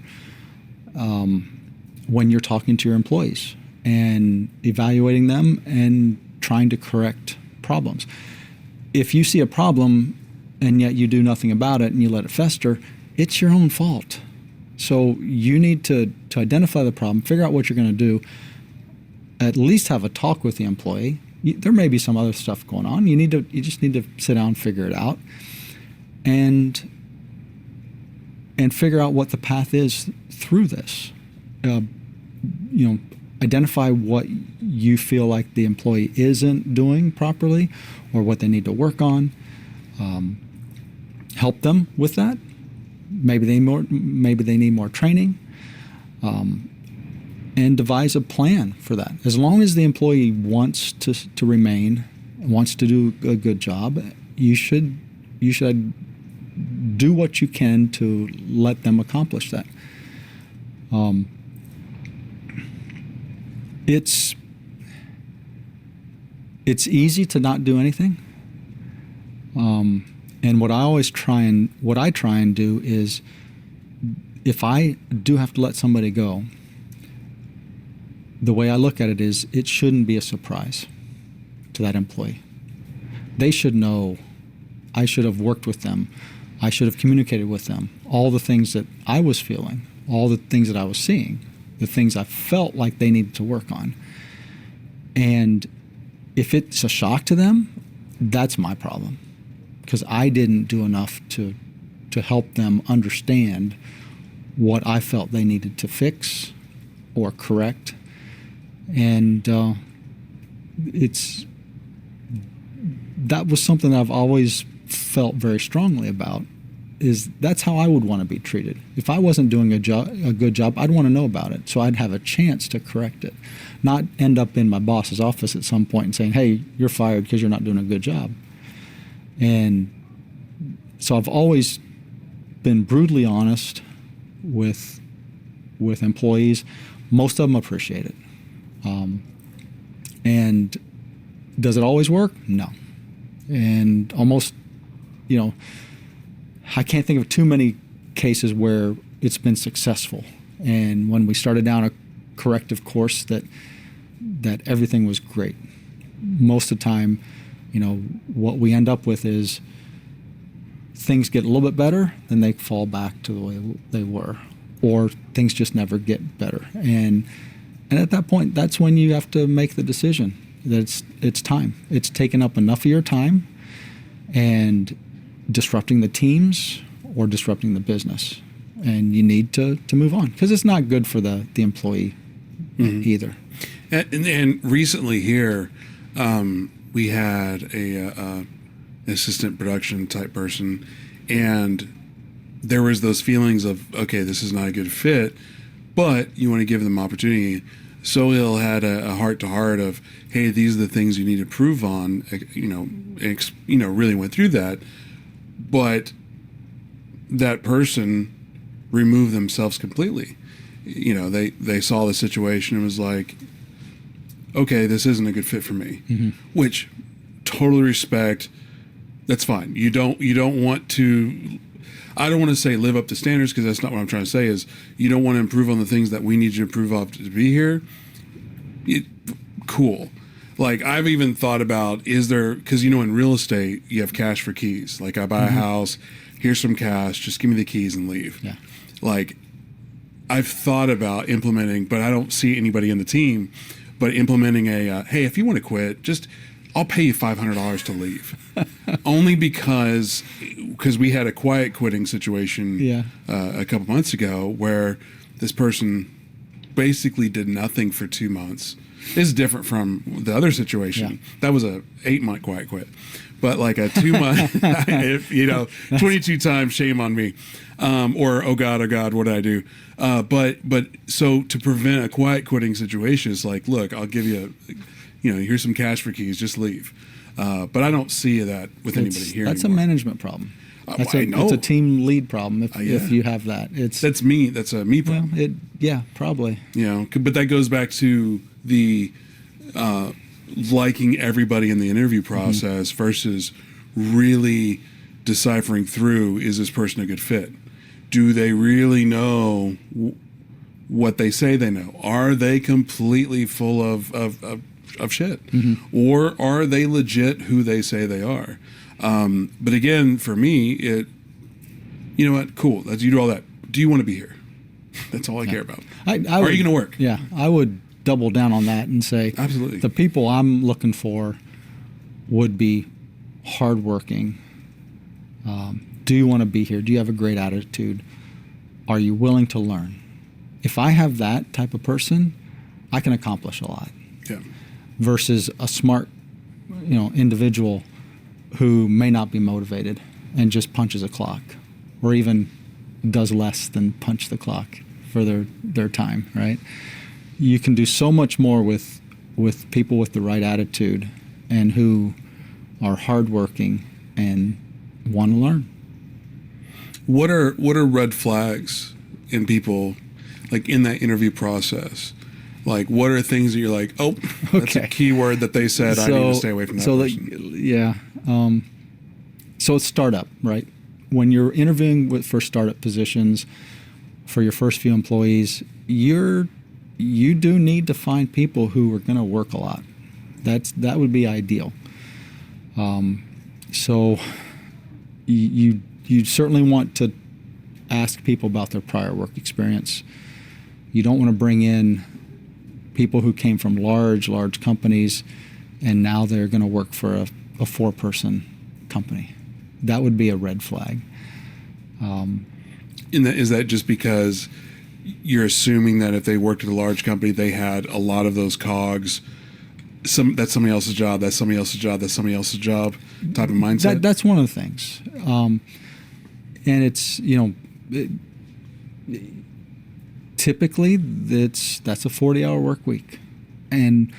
when you're talking to your employees and evaluating them and trying to correct problems. If you see a problem and yet you do nothing about it and you let it fester, it's your own fault. So you need to identify the problem, figure out what you're going to do, at least have a talk with the employee. There may be some other stuff going on. You just need to sit down and figure it out, and figure out what the path is through this. Identify what you feel like the employee isn't doing properly, or what they need to work on. Help them with that. Maybe they need more training. And devise a plan for that. As long as the employee wants to remain, wants to do a good job, you should do what you can to let them accomplish that. It's easy to not do anything. And what I try and do is, if I do have to let somebody go, the way I look at it is it shouldn't be a surprise to that employee. They should know. I should have worked with them. I should have communicated with them. All the things that I was feeling, all the things that I was seeing, the things I felt like they needed to work on. And if it's a shock to them, that's my problem, because I didn't do enough to help them understand what I felt they needed to fix or correct. And that was something that I've always felt very strongly about, is that's how I would want to be treated. If I wasn't doing a good job, I'd want to know about it so I'd have a chance to correct it, not end up in my boss's office at some point and saying, hey, you're fired because you're not doing a good job. And so I've always been brutally honest with employees. Most of them appreciate it. And does it always work? No. And almost, I can't think of too many cases where it's been successful. And when we started down a corrective course, that everything was great. Most of the time, what we end up with is things get a little bit better, then they fall back to the way they were, or things just never get better. And at that point, that's when you have to make the decision that it's time. It's taken up enough of your time and disrupting the teams or disrupting the business, and you need to move on, because it's not good for the employee either. And recently here, we had a assistant production type person, and there was those feelings of, okay, this is not a good fit, but you want to give them opportunity. Sohail had a heart-to-heart of, hey, these are the things you need to improve on. Really went through that, but that person removed themselves completely. They saw the situation and was like, okay, this isn't a good fit for me, which totally respect. That's fine. You don't want to. I don't want to say live up to standards, because that's not what I'm trying to say. Is you don't want to improve on the things that we need you to improve on to be here. Cool. Like, I've even thought about, is there, because in real estate you have cash for keys. Like, I buy a house, here's some cash, just give me the keys and leave. Yeah. Like, I've thought about implementing, but I don't see anybody in the team, but implementing hey, if you want to quit, I'll pay you $500 to leave. Only because we had a quiet quitting situation a couple months ago where this person basically did nothing for 2 months. This is different from the other situation. Yeah. That was a 8-month quiet quit. But like a 2-month, 22 times, shame on me. Or, oh God, what did I do? But so to prevent a quiet quitting situation, it's like, look, I'll give you here's some cash for keys, just leave. But I don't see that with anybody here That's anymore. A management problem. I know. It's a team lead problem if you have that. That's me. That's a me problem. Probably. But that goes back to the liking everybody in the interview process versus really deciphering through, is this person a good fit? Do they really know what they say they know? Are they completely full of shit? Or are they legit who they say they are? But again, for me, you know what? Cool. You do all that. Do you want to be here? That's all I care about. Are you going to work? Yeah, I would double down on that and say, absolutely, the people I'm looking for would be hardworking. Do you want to be here? Do you have a great attitude? Are you willing to learn? If I have that type of person, I can accomplish a lot. Yeah. Versus a smart, individual who may not be motivated and just punches a clock, or even does less than punch the clock for their time, right? You can do so much more with people with the right attitude and who are hardworking and want to learn. What are red flags in people, like in that interview process? Like, what are things that you're like, oh, that's a key word that they said, I need to stay away from that person. So it's startup, right? When you're interviewing for startup positions for your first few employees, you're you do need to find people who are going to work a lot. That would be ideal. So you certainly want to ask people about their prior work experience. You don't want to bring in people who came from large companies and now they're going to work for a 4-person company. That would be a red flag. Is that just because you're assuming that if they worked at a large company, they had a lot of those cogs? That's somebody else's job. That's somebody else's job. That's somebody else's job. Type of mindset. That's one of the things, and it's typically that's a 40-hour work week, and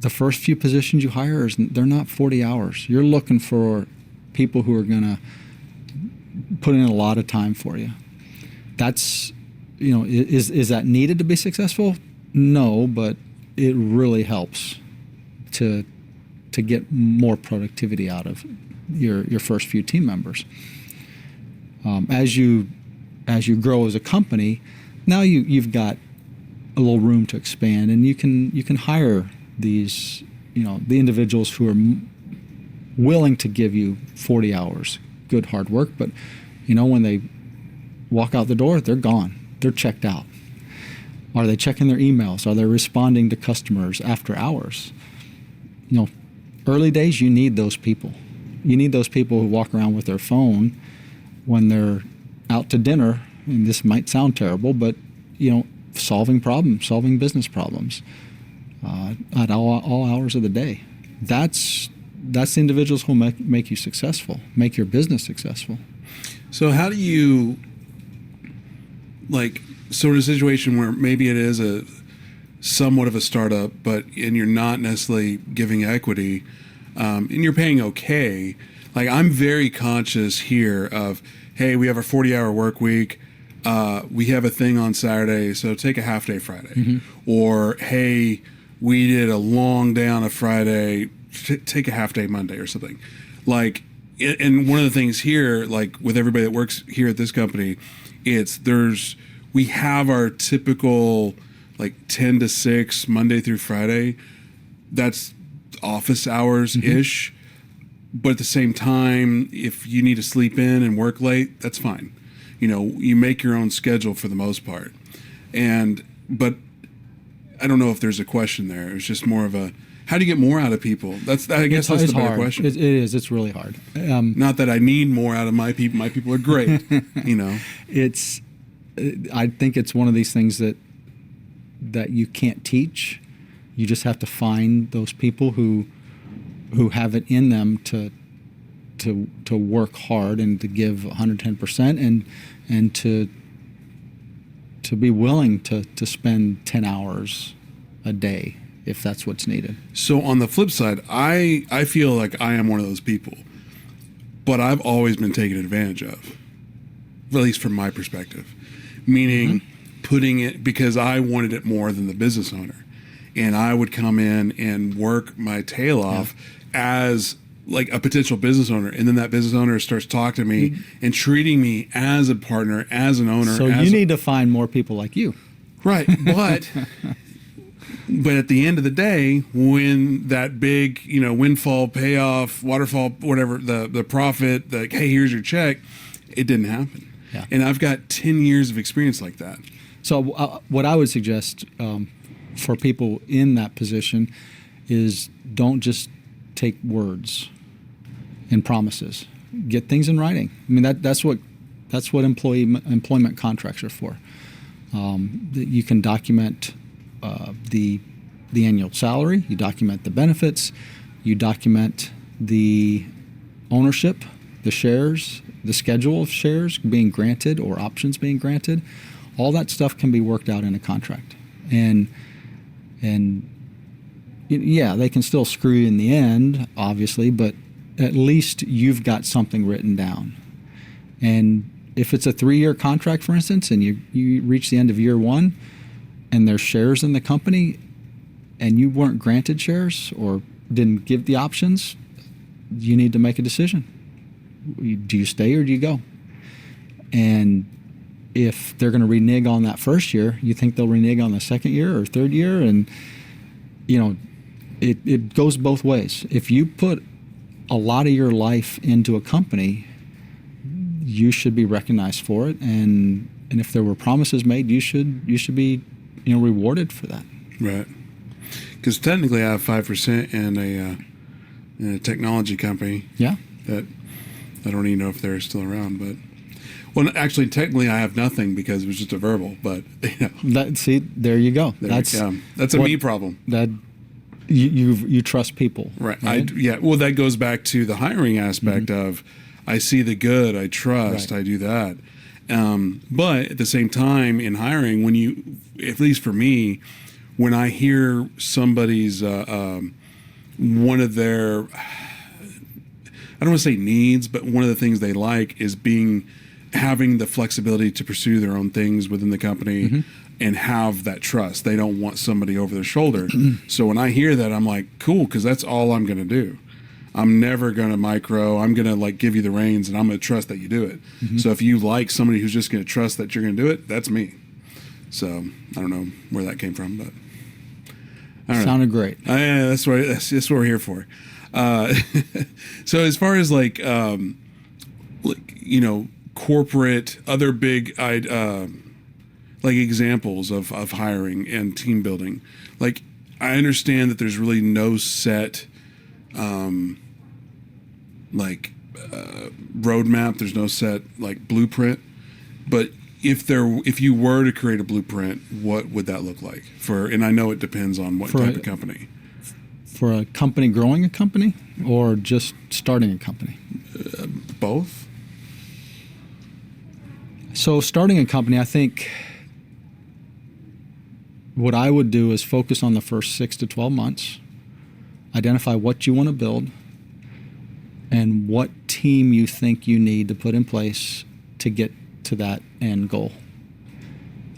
the first few positions you hire they're not 40 hours. You're looking for people who are going to put in a lot of time for you. That's is that needed to be successful? No, but it really helps to get more productivity out of your first few team members. As you grow as a company, now you've got a little room to expand, and you can hire these the individuals who are willing to give you 40 hours good hard work, but when they walk out the door, they're gone. They're checked out. Are they checking their emails? Are they responding to customers after hours? Early days, you need those people. You need those people who walk around with their phone when they're out to dinner, and this might sound terrible, but solving business problems at all hours of the day. That's the individuals who will make you successful, make your business successful. So how do you, sort of a situation where maybe it is a somewhat of a startup, and you're not necessarily giving equity, and you're paying okay. I'm very conscious here of, hey, we have a 40-hour work week. We have a thing on Saturday, so take a half day Friday. Mm-hmm. Or, hey, we did a long day on a Friday, take a half day Monday or something. And one of the things here, with everybody that works here at this company, we have our typical 10 to 6 Monday through Friday. That's office hours ish. Mm-hmm. But at the same time, if you need to sleep in and work late, that's fine. You make your own schedule for the most part. But I don't know if there's a question there. It's just more of a, how do you get more out of people? I guess that's the better question. It is. It's really hard. Not that I need more out of my people. My people are great. I think it's one of these things that you can't teach. You just have to find those people who have it in them to work hard and to give 110% and to be willing to spend 10 hours a day if that's what's needed. So on the flip side, I feel like I am one of those people, but I've always been taken advantage of, at least from my perspective, meaning putting it, because I wanted it more than the business owner, and I would come in and work my tail off as a potential business owner, and then that business owner starts talking to me and treating me as a partner, as an owner. So you need to find more people like you. Right, but at the end of the day, when that big, windfall, payoff, waterfall, whatever, the profit, hey, here's your check, it didn't happen. Yeah. And I've got 10 years of experience like that. So what I would suggest for people in that position is don't just take words and promises. Get things in writing. I mean, that's what employment contracts are for. You can document the annual salary. You document the benefits. You document the ownership, the shares, the schedule of shares being granted or options being granted. All that stuff can be worked out in a contract. And yeah, they can still screw you in the end, obviously, but at least you've got something written down. And if it's a 3-year contract, for instance, and you reach the end of year 1 and there's shares in the company and you weren't granted shares or didn't give the options, you need to make a decision. Do you stay or do you go? And if they're going to renege on that first year, you think they'll renege on the second year or third year? And, it goes both ways. If you put a lot of your life into a company, you should be recognized for it. And if there were promises made, you should be, rewarded for that. Right. Because technically I have 5% in a technology company. Yeah. That I don't even know if they're still around, but actually, technically, I have nothing because it was just a verbal. But there you go. That's a me problem. That you trust people, right? Well, that goes back to the hiring aspect of I see the good, I trust, I do that. But at the same time, in hiring, when you, at least for me, when I hear somebody's one of their, I don't want to say needs, but one of the things they like is having the flexibility to pursue their own things within the company and have that trust. They don't want somebody over their shoulder. So when I hear that, I'm like, cool, because that's all I'm going to do. I'm never going to micro. I'm going to give you the reins, and I'm going to trust that you do it. So if you like somebody who's just going to trust that you're going to do it, that's me. So I don't know where that came from, but I don't sounded know. great. Yeah, that's what we're here for. So as far as corporate, other big examples of hiring and team building, I understand that there's really no set roadmap. There's no set blueprint. But if you were to create a blueprint, what would that look like and I know it depends on what type of company. For a company growing a company or just starting a company? Both. So starting a company, I think what I would do is focus on the first 6 to 12 months, identify what you want to build, and what team you think you need to put in place to get to that end goal.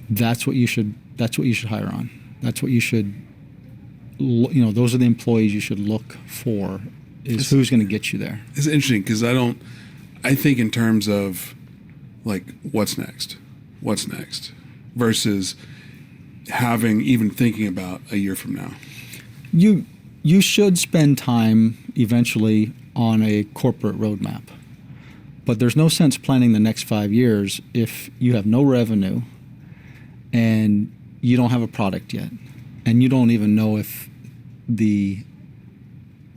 That's what you should hire on. That's what you should, those are the employees you should look for, is who's going to get you there. It's interesting because I think in terms of what's next versus even thinking about a year from now. You should spend time eventually on a corporate roadmap, but there's no sense planning the next 5 years if you have no revenue and you don't have a product yet, and you don't even know if the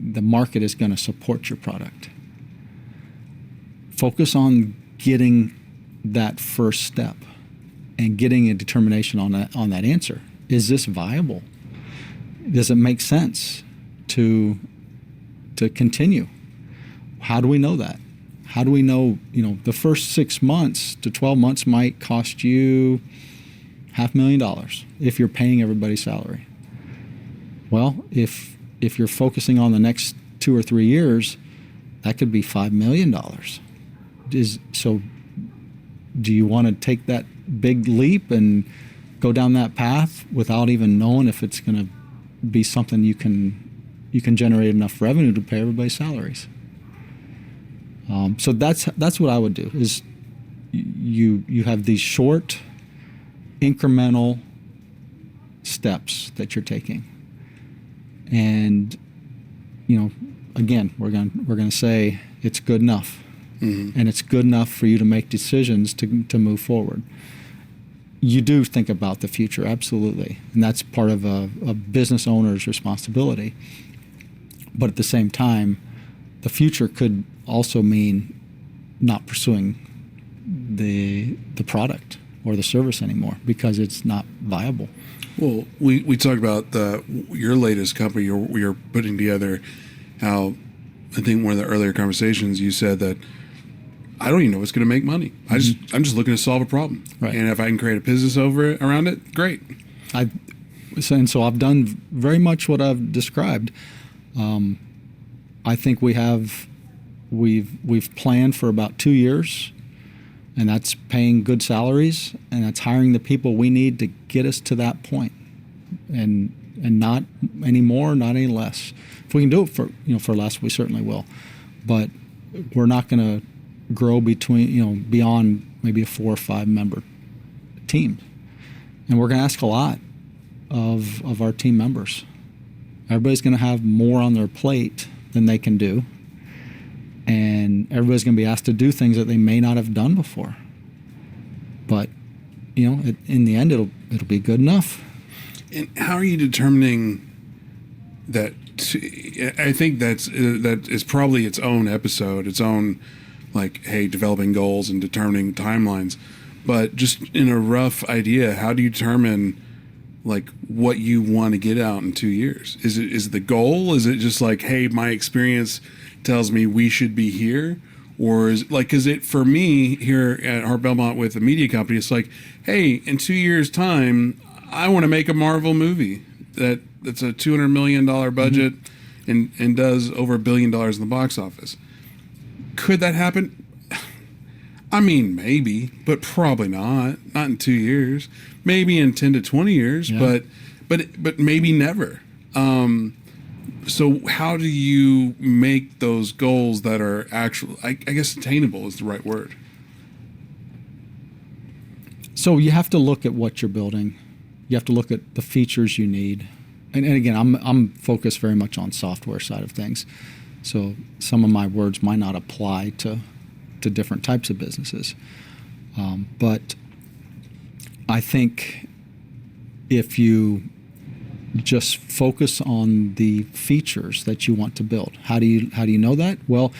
market is going to support your product. Focus on getting that first step and getting a determination on that answer. Is this viable? Does it make sense to continue? How do we know that? How do we know, the first 6 months to 12 months might cost you $500,000 if you're paying everybody's salary. Well, if you're focusing on the next 2 or 3 years, that could be $5 million. So do you want to take that big leap and go down that path without even knowing if it's going to be something you can generate enough revenue to pay everybody's salaries? So that's what I would do. Is you have these short, incremental steps that you're taking, and again, we're going to say it's good enough. Mm-hmm. And it's good enough for you to make decisions to move forward. You do think about the future, absolutely, and that's part of a business owner's responsibility. But at the same time, the future could also mean not pursuing the product or the service anymore because it's not viable. Well, we talked about your latest company you're putting together. How I think one of the earlier conversations you said that I don't even know what's going to make money. I'm just looking to solve a problem, right. And if I can create a business around it, great. So I've done very much what I've described. I think we've planned for about 2 years, and that's paying good salaries, and that's hiring the people we need to get us to that point, and not any more, not any less. If we can do it for less, we certainly will, but we're not going to grow beyond maybe a 4 or 5 member team. And we're going to ask a lot of our team members. Everybody's going to have more on their plate than they can do. And everybody's going to be asked to do things that they may not have done before. But, in the end, it'll be good enough. And how are you determining that? I think that is probably its own episode, its own, developing goals and determining timelines. But just in a rough idea, how do you determine what you want to get out in 2 years? Is it the goal? Is it just hey, my experience tells me we should be here? Or is it for me here at Hart Belmont with the media company, it's hey, in 2 years time, I want to make a Marvel movie that's a $200 million budget and does over $1 billion in the box office. Could that happen? I mean, maybe, but probably not in 2 years, maybe in 10 to 20 years, yeah. but maybe never. So how do you make those goals that are actual, I guess attainable is the right word. So you have to look at what you're building. You have to look at the features you need. And again, I'm focused very much on software side of things. So some of my words might not apply to different types of businesses. But I think if you just focus on the features that you want to build, how do you know that? Well,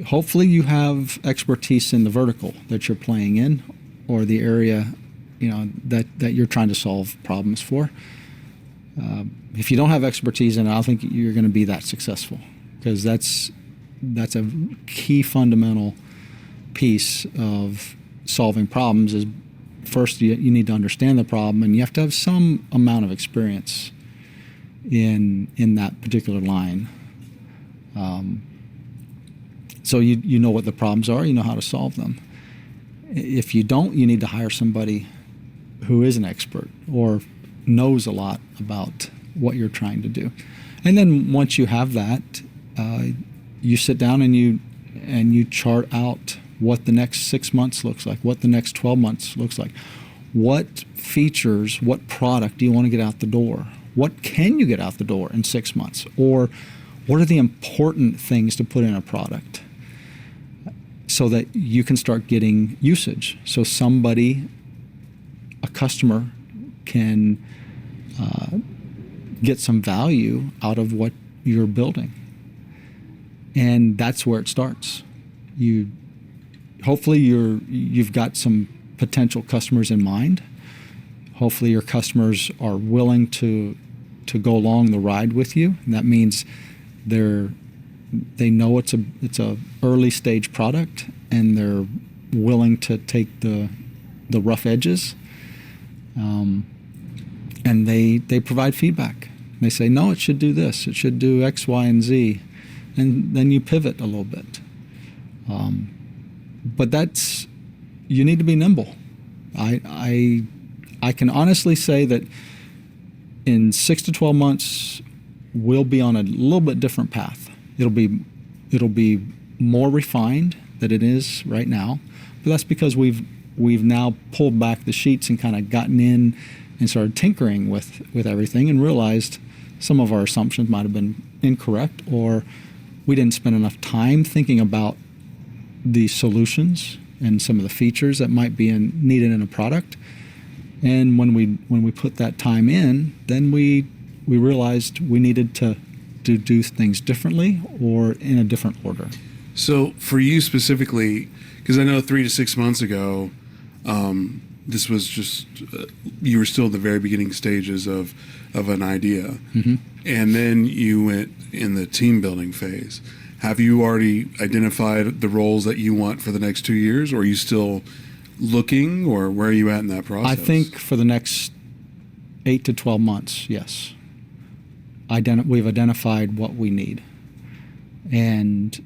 hopefully you have expertise in the vertical that you're playing in, or the area that you're trying to solve problems for. If you don't have expertise in it, I don't think you're going to be that successful, because that's a key fundamental piece of solving problems. Is first you need to understand the problem, and you have to have some amount of experience in that particular line. So you know what the problems are, you know how to solve them. If you don't, you need to hire somebody who is an expert or knows a lot about what you're trying to do. And then once you have that, you sit down and you chart out what the next 6 months looks like, what the next 12 months looks like. What features, what product do you want to get out the door? What can you get out the door in 6 months? Or what are the important things to put in a product so that you can start getting usage? So a customer can get some value out of what you're building. And that's where it starts. Hopefully you've got some potential customers in mind. Hopefully your customers are willing to go along the ride with you. And that means they know it's a early stage product, and they're willing to take the rough edges. And they provide feedback. They say, no, it should do this. It should do X, Y, and Z. And then you pivot a little bit. But you need to be nimble. I can honestly say that in 6 to 12 months, we'll be on a little bit different path. It'll be more refined than it is right now. But that's because we've now pulled back the sheets and kind of gotten in and started tinkering with everything, and realized some of our assumptions might have been incorrect, or we didn't spend enough time thinking about the solutions and some of the features that might be needed in a product. And when we put that time in, then we realized we needed to do things differently or in a different order. So for you specifically, because I know 3 to 6 months ago, this was just you were still in the very beginning stages of an idea, and then you went in the team building phase. Have you already identified the roles that you want for the next 2 years, or are you still looking, or where are you at in that process? I think for the next 8 to 12 months, yes. We've identified what we need, and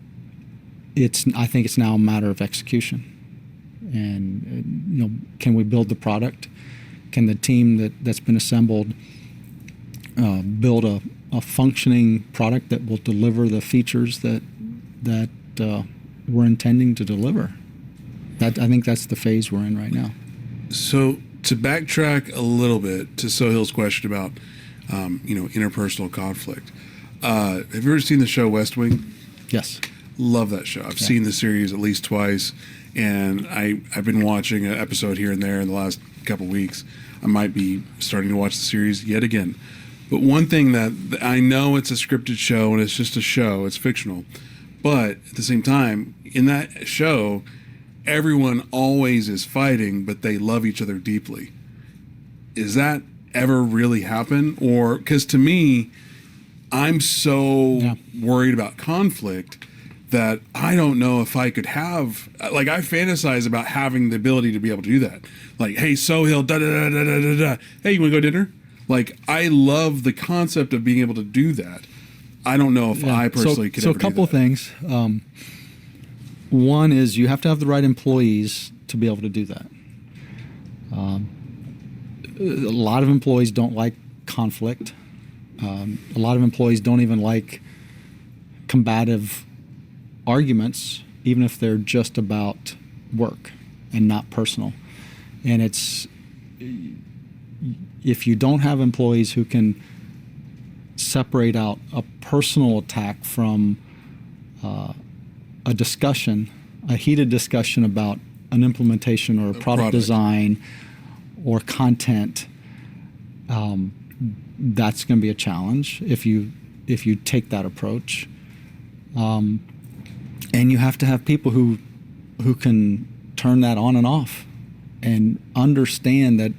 I think it's now a matter of execution. And can we build the product? Can the team that's been assembled build a functioning product that will deliver the features that we're intending to deliver? I think that's the phase we're in right now. So to backtrack a little bit to Sohail's question about, interpersonal conflict. Have you ever seen the show West Wing? Yes. Love that show. I've seen the series at least twice, and I've been watching an episode here and there in the last couple weeks. I might be starting to watch the series yet again. But one thing that I know, it's a scripted show and it's just a show, it's fictional. But at the same time, in that show, everyone always is fighting, but they love each other deeply. Is that ever really happen? Or, because to me, I'm so worried about conflict that I don't know if I could have, like, I fantasize about having the ability to be able to do that. Like, hey, Sohail, da da da da da da da. Hey, you want to go dinner? Like, I love the concept of being able to do that. I don't know if I personally could ever do that. So a couple of things. One is you have to have the right employees to be able to do that. A lot of employees don't like conflict. A lot of employees don't even like combative arguments, even if they're just about work and not personal. And it's, if you don't have employees who can separate out a personal attack from a discussion, a heated discussion about an implementation or a product design or content, that's going to be a challenge if you take that approach. And you have to have people who can turn that on and off and understand that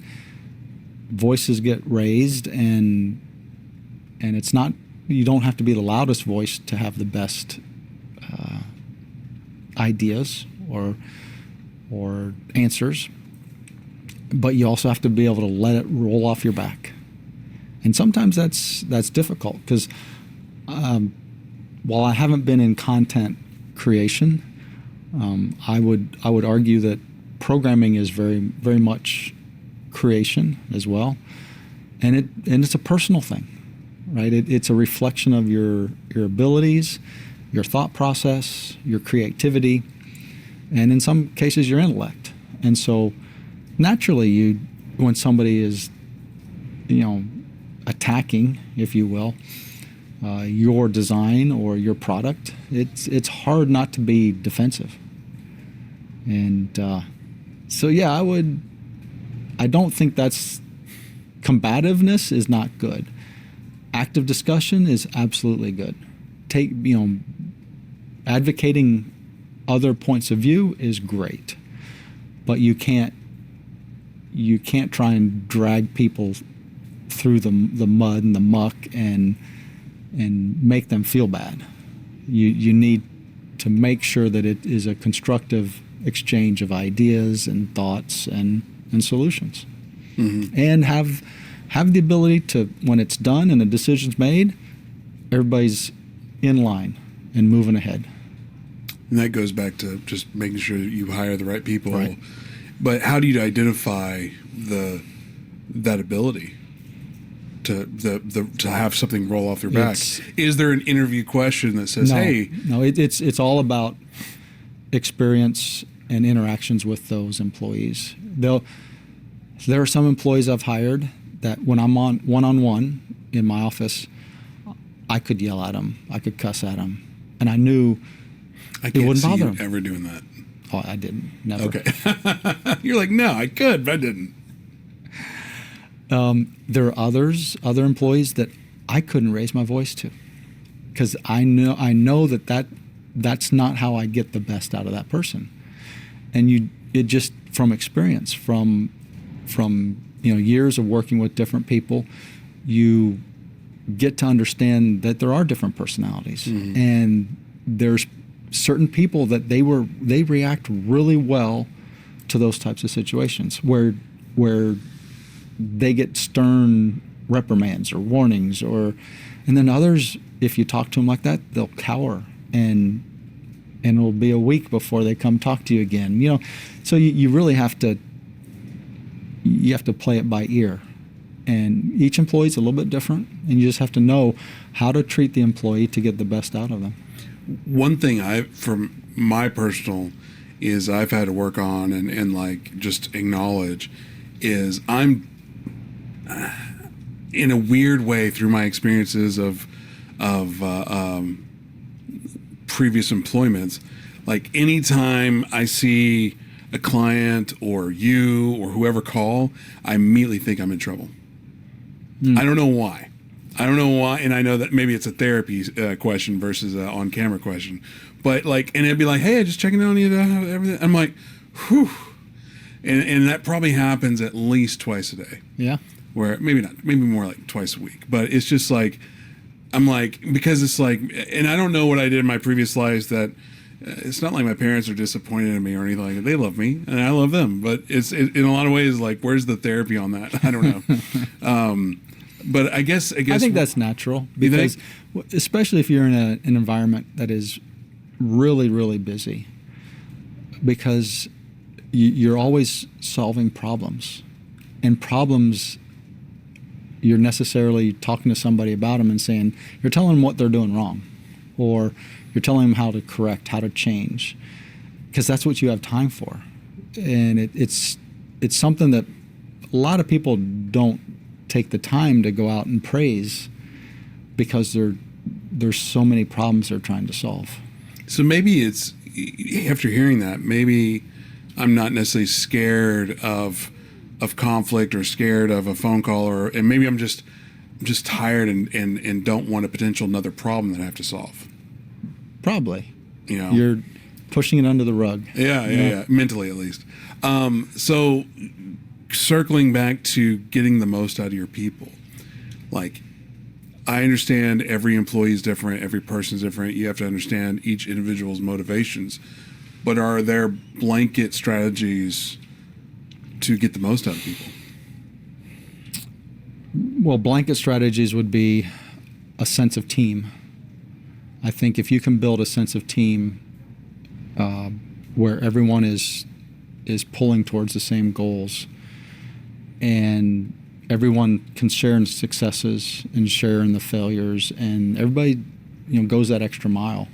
voices get raised, and it's not, you don't have to be the loudest voice to have the best ideas or answers, but you also have to be able to let it roll off your back. And sometimes that's difficult, because while I haven't been in content creation, I would argue that programming is very, very much creation as well, and it's a personal thing, right? It's a reflection of your abilities, your thought process, your creativity, and in some cases your intellect. And so naturally, when somebody is, attacking, if you will, your design or your product, it's hard not to be defensive. And so yeah, I don't think that's, combativeness is not good. Active discussion is absolutely good. Advocating other points of view is great, but you can't try and drag people through the mud and the muck and make them feel bad. You need to make sure that it is a constructive exchange of ideas and thoughts and solutions. Mm-hmm. And have the ability to, when it's done and the decision's made, everybody's in line and moving ahead. And that goes back to just making sure that you hire the right people. Right. But how do you identify that ability to have something roll off their back? Is there an interview question that says, "Hey"? No, it's all about experience and interactions with those employees. There are some employees I've hired that when I'm on one-on-one in my office, I could yell at them, I could cuss at them, and I knew I it wouldn't see bother you them. ever doing that. Oh, I didn't. Never. Okay. You're like, no, I could, but I didn't. There are other employees that I couldn't raise my voice to, because I know that's not how I get the best out of that person. And it just, from experience, from years of working with different people, you get to understand that there are different personalities. Mm-hmm. And there's certain people that they react really well to those types of situations where they get stern reprimands or warnings, and then others, if you talk to them like that, they'll cower and it'll be a week before they come talk to you again. So you really have to play it by ear, and each employee's a little bit different, and you just have to know how to treat the employee to get the best out of them. One thing from my personal is I've had to work on and like just acknowledge is I'm in a weird way through my experiences of previous employments. Like anytime I see a client or you or whoever call, I immediately think I'm in trouble. I don't know why. And I know that maybe it's a therapy question versus an on-camera question. But like, and it'd be like, hey, just checking in on you, everything. I'm like, whew. And that probably happens at least twice a day. Yeah. Where maybe more like twice a week. But it's just like, I'm like, because it's like, and I don't know what I did in my previous lives that it's not like my parents are disappointed in me or anything like that. They love me and I love them. But it's in a lot of ways like, where's the therapy on that? I don't know. But I guess I think that's natural because, especially if you're in an environment that is really, really busy, because you're always solving problems, and problems you're necessarily talking to somebody about them and saying you're telling them what they're doing wrong, or you're telling them how to correct, how to change, because that's what you have time for, and it's something that a lot of people don't take the time to go out and praise because there's so many problems they're trying to solve. So maybe it's, after hearing that, maybe I'm not necessarily scared of conflict or scared of a phone call, and maybe I'm just tired and don't want a potential another problem that I have to solve. Probably. You know, you're pushing it under the rug. Yeah. Mentally, at least. So circling back to getting the most out of your people, like, I understand every employee is different, every person is different. You have to understand each individual's motivations. But are there blanket strategies to get the most out of people? Well, blanket strategies would be a sense of team. I think if you can build a sense of team where everyone is pulling towards the same goals, and everyone can share in the successes and share in the failures, and everybody, goes that extra mile,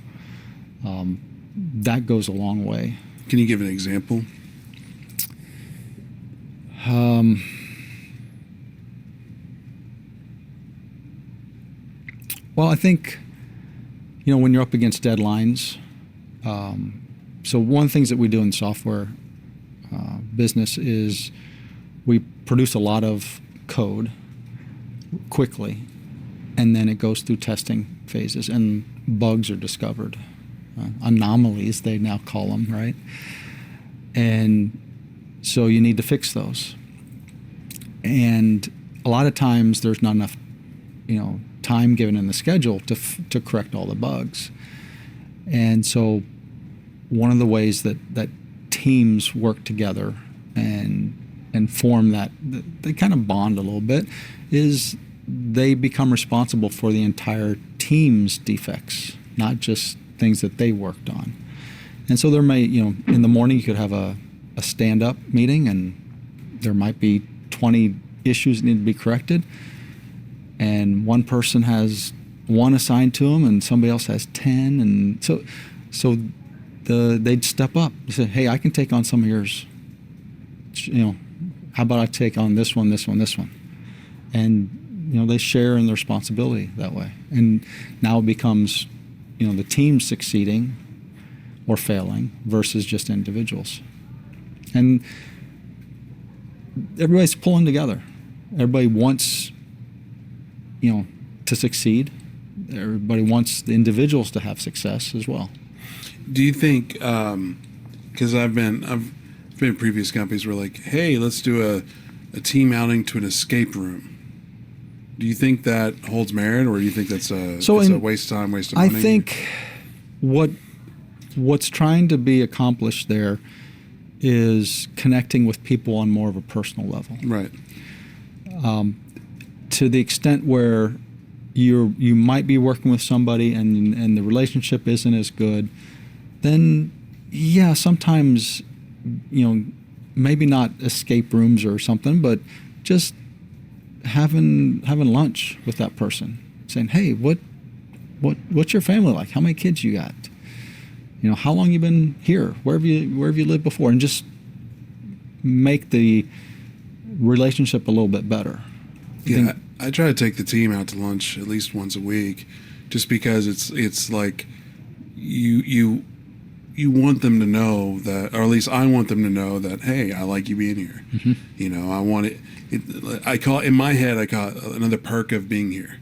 that goes a long way. Can you give an example? Well, I think, when you're up against deadlines, so one of the things that we do in software business is we produce a lot of code quickly, and then it goes through testing phases, and bugs are discovered. Anomalies, they now call them, right? And so you need to fix those. And a lot of times there's not enough, time given in the schedule to correct all the bugs. And so one of the ways that teams work together and form that, they kind of bond a little bit, is they become responsible for the entire team's defects, not just things that they worked on. And so there may, in the morning you could have a stand-up meeting, and there might be 20 issues that need to be corrected, and one person has one assigned to them and somebody else has 10, and so they'd step up and say, hey, I can take on some of yours. How about I take on this one, this one, this one? And, they share in the responsibility that way. And now it becomes, the team succeeding or failing versus just individuals. And everybody's pulling together. Everybody wants, to succeed. Everybody wants the individuals to have success as well. Do you think, because I've been in previous companies where like, hey, let's do a team outing to an escape room. Do you think that holds merit, or do you think that's a waste of time, waste of money? I think what's trying to be accomplished there is connecting with people on more of a personal level. Right. To the extent where you might be working with somebody and the relationship isn't as good, then yeah, sometimes, maybe not escape rooms or something, but just having lunch with that person, saying, hey, what's your family like? How many kids you got? How long you been here? Where have you lived before? And just make the relationship a little bit better. Yeah, I try to take the team out to lunch at least once a week, just because it's like you want them to know that, or at least I want them to know that, hey, I like you being here. You know, I want it. I call it, in my head, I call it another perk of being here.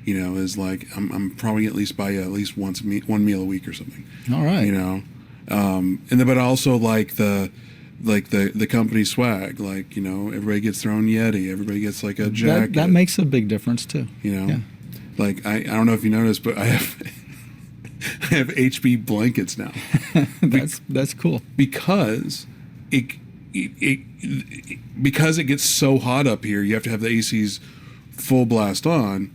You know, is like I'm probably at least buy you at least one meal a week or something. All right. You know, and then, but also like the company swag, like, you know, everybody gets their own Yeti, everybody gets like a jacket. That makes a big difference too. You know, Yeah. like I don't know if you noticed, but I have I have HB blankets now. That's cool. Because because it gets so hot up here, you have to have the ACs full blast on,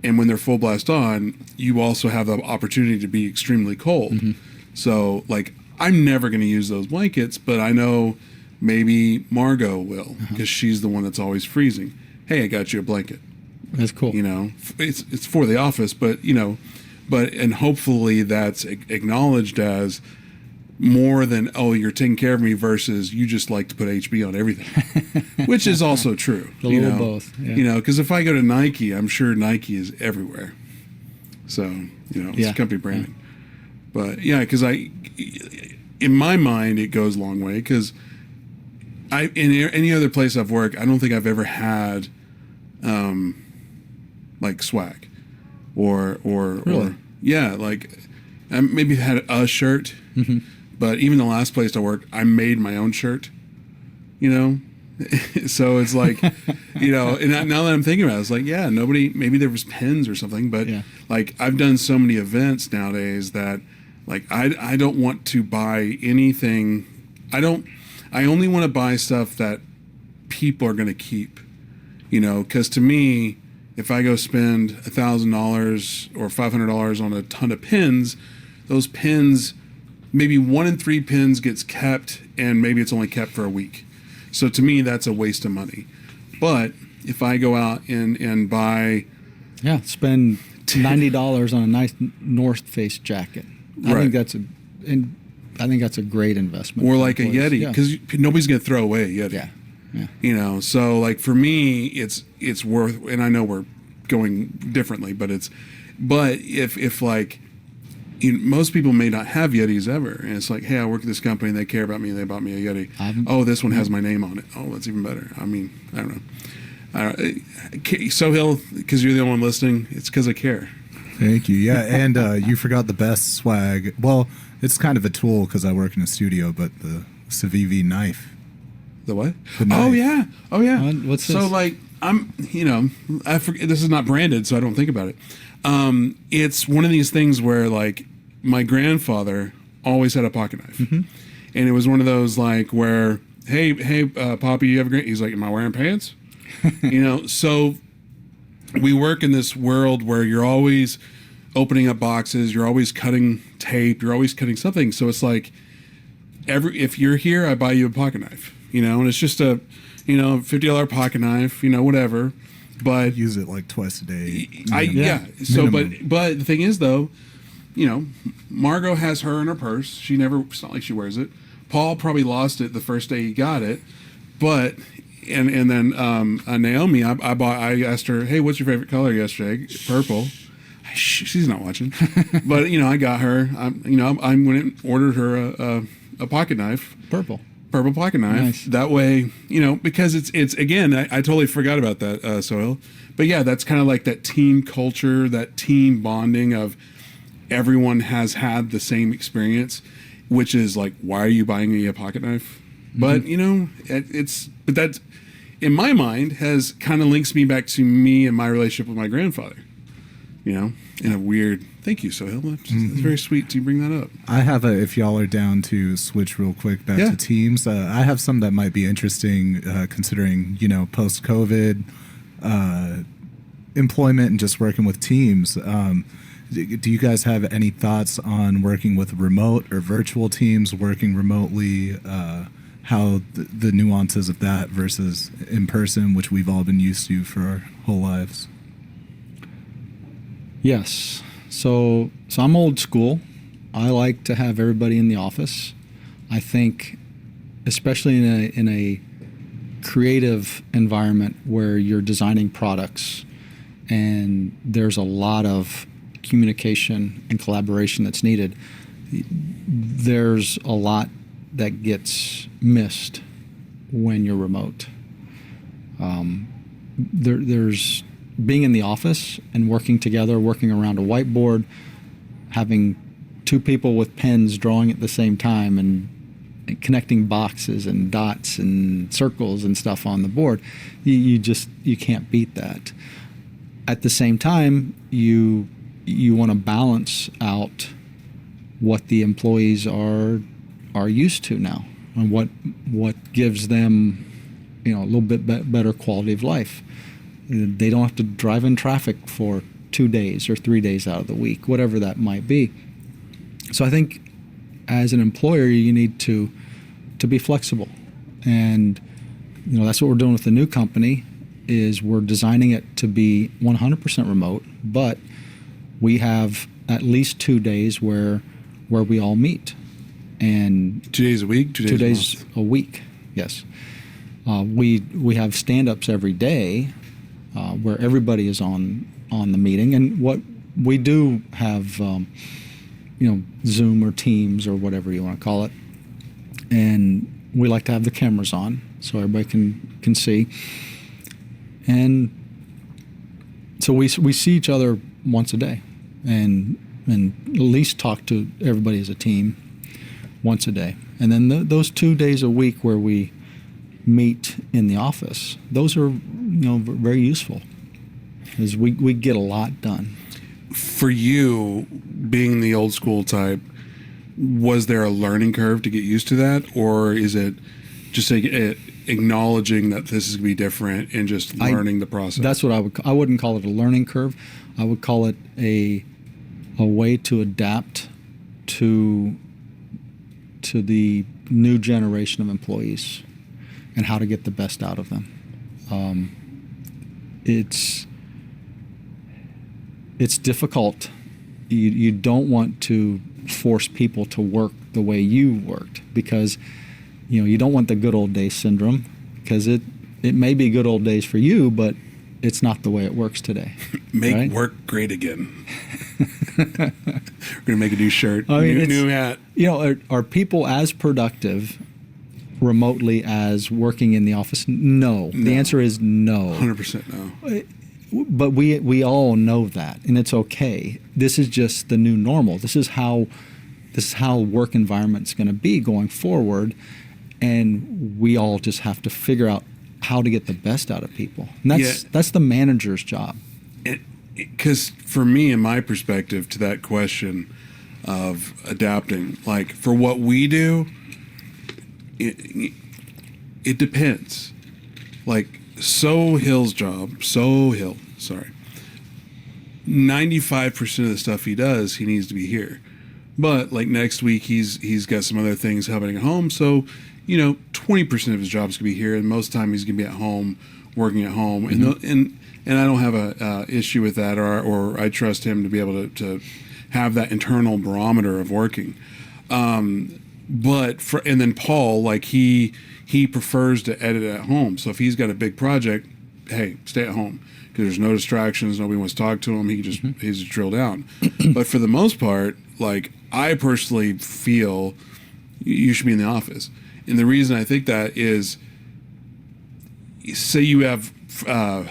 and when they're full blast on, you also have the opportunity to be extremely cold. So like, I'm never going to use those blankets, but I know maybe Margot will, because she's the one that's always freezing. Hey, I got you a blanket. That's cool. You know, it's for the office, but you know, and hopefully that's acknowledged as more than, oh, you're taking care of me, versus you just like to put HB on everything, which is also true. A little both. Yeah. You know, because if I go to Nike, I'm sure Nike is everywhere. So, you know, it's company branding. But yeah, because in my mind, it goes a long way, because in any other place I've worked, I don't think I've ever had like swag or yeah, like I maybe had a shirt, but even the last place I worked, I made my own shirt, you know. So it's like, you know, and now that I'm thinking about it, it's like, yeah, maybe there was pins or something, but like I've done so many events nowadays that like I don't want to buy anything. I only want to buy stuff that people are going to keep, you know, because to me, if I go spend $1,000 or $500 on a ton of pins, those pins, maybe 1 in 3 pins gets kept, and maybe it's only kept for a week. So to me, that's a waste of money. But if I go out and buy, spend $90 on a nice North Face jacket, I think that's a great investment. Or like a Yeti, because nobody's going to throw away a Yeti. Yeah. You know, so like for me, it's worth, and I know we're going differently, but if like, you know, most people may not have Yetis ever, and it's like, hey, I work at this company, and they care about me, and they bought me a Yeti. This one has my name on it. Oh, that's even better. I mean, I don't know. Sohail, because you're the only one listening, it's because I care. Thank you. Yeah, and you forgot the best swag. Well, it's kind of a tool because I work in a studio, but the Civivi knife. The what? The knife. Oh yeah. What's this? So like, you know, I forget, this is not branded, so I don't think about it. It's one of these things where like my grandfather always had a pocket knife, and it was one of those like where, hey, Poppy, you have a great. He's like, am I wearing pants? You know, so we work in this world where you're always opening up boxes, you're always cutting tape, you're always cutting something. So it's like if you're here, I buy you a pocket knife. You know, and it's just a, you know, $50 pocket knife, you know, whatever. But use it like twice a day. So, minimum. but the thing is though, you know, Margot has her in her purse. It's not like she wears it. Paul probably lost it the first day he got it, but and then Naomi, I asked her, hey, what's your favorite color yesterday? Purple. She's not watching, but you know, I got her. I went and ordered her a pocket knife. Purple pocket knife. Nice. That way, you know, because it's again, I totally forgot about that, Sohail. But yeah, that's kind of like that team culture, that team bonding of everyone has had the same experience, which is like, why are you buying me a pocket knife? But you know, but that in my mind has kind of links me back to me and my relationship with my grandfather. You know, in a weird. Thank you, Sohail. That's very sweet to bring that up. I have if y'all are down to switch real quick back to teams, I have some that might be interesting considering, you know, post-COVID employment and just working with teams. Do you guys have any thoughts on working with remote or virtual teams, working remotely, how the nuances of that versus in person, which we've all been used to for our whole lives? Yes. So I'm old school. I like to have everybody in the office. I think, especially in a creative environment where you're designing products and there's a lot of communication and collaboration that's needed, there's a lot that gets missed when you're remote. There's being in the office and working together, working around a whiteboard, having two people with pens drawing at the same time and connecting boxes and dots and circles and stuff on the board. You can't beat that. At the same time, you want to balance out what the employees are used to now and what gives them a little bit better quality of life. They don't have to drive in traffic for 2 days or 3 days out of the week, whatever that might be. So I think as an employer, you need to be flexible, and that's what we're doing with the new company. Is we're designing it to be 100% remote, but we have at least 2 days where we all meet, and 2 days a week, 2 days a week. Yes, we have stand-ups every day where everybody is on the meeting, and what we do have. Zoom or Teams or whatever you want to call it. And we like to have the cameras on so everybody can see. And so we see each other once a day and at least talk to everybody as a team once a day. And then those 2 days a week where we meet in the office, those are very useful because we get a lot done. For you, being the old school type, was there a learning curve to get used to that, or is it just acknowledging that this is going to be different and just learning the process? That's what I wouldn't call it a learning curve. I would call it a way to adapt to the new generation of employees and how to get the best out of them. It's difficult. You don't want to force people to work the way you worked because you don't want the good old days syndrome, because it may be good old days for you, but it's not the way it works today. Make work great again. We're gonna make a new shirt, new hat. Are people as productive remotely as working in the office? No. The answer is no. 100% no. But we all know that, and it's okay. This is just the new normal. This is how work environment's going to be going forward, and we all just have to figure out how to get the best out of people. And that's the manager's job. Because for me, in my perspective to that question of adapting, like for what we do, it depends. Like Hill's job, 95% of the stuff he does, he needs to be here. But like next week, he's got some other things happening at home. So, 20% of his job is going to be here, and most of the time he's going to be at home, working at home. Mm-hmm. And I don't have a issue with that, or I trust him to be able to have that internal barometer of working. And then Paul, like he prefers to edit at home. So if he's got a big project, hey, stay at home because there's no distractions. Nobody wants to talk to him. He's just drill down. But for the most part, like I personally feel you should be in the office. And the reason I think that is, say you have, I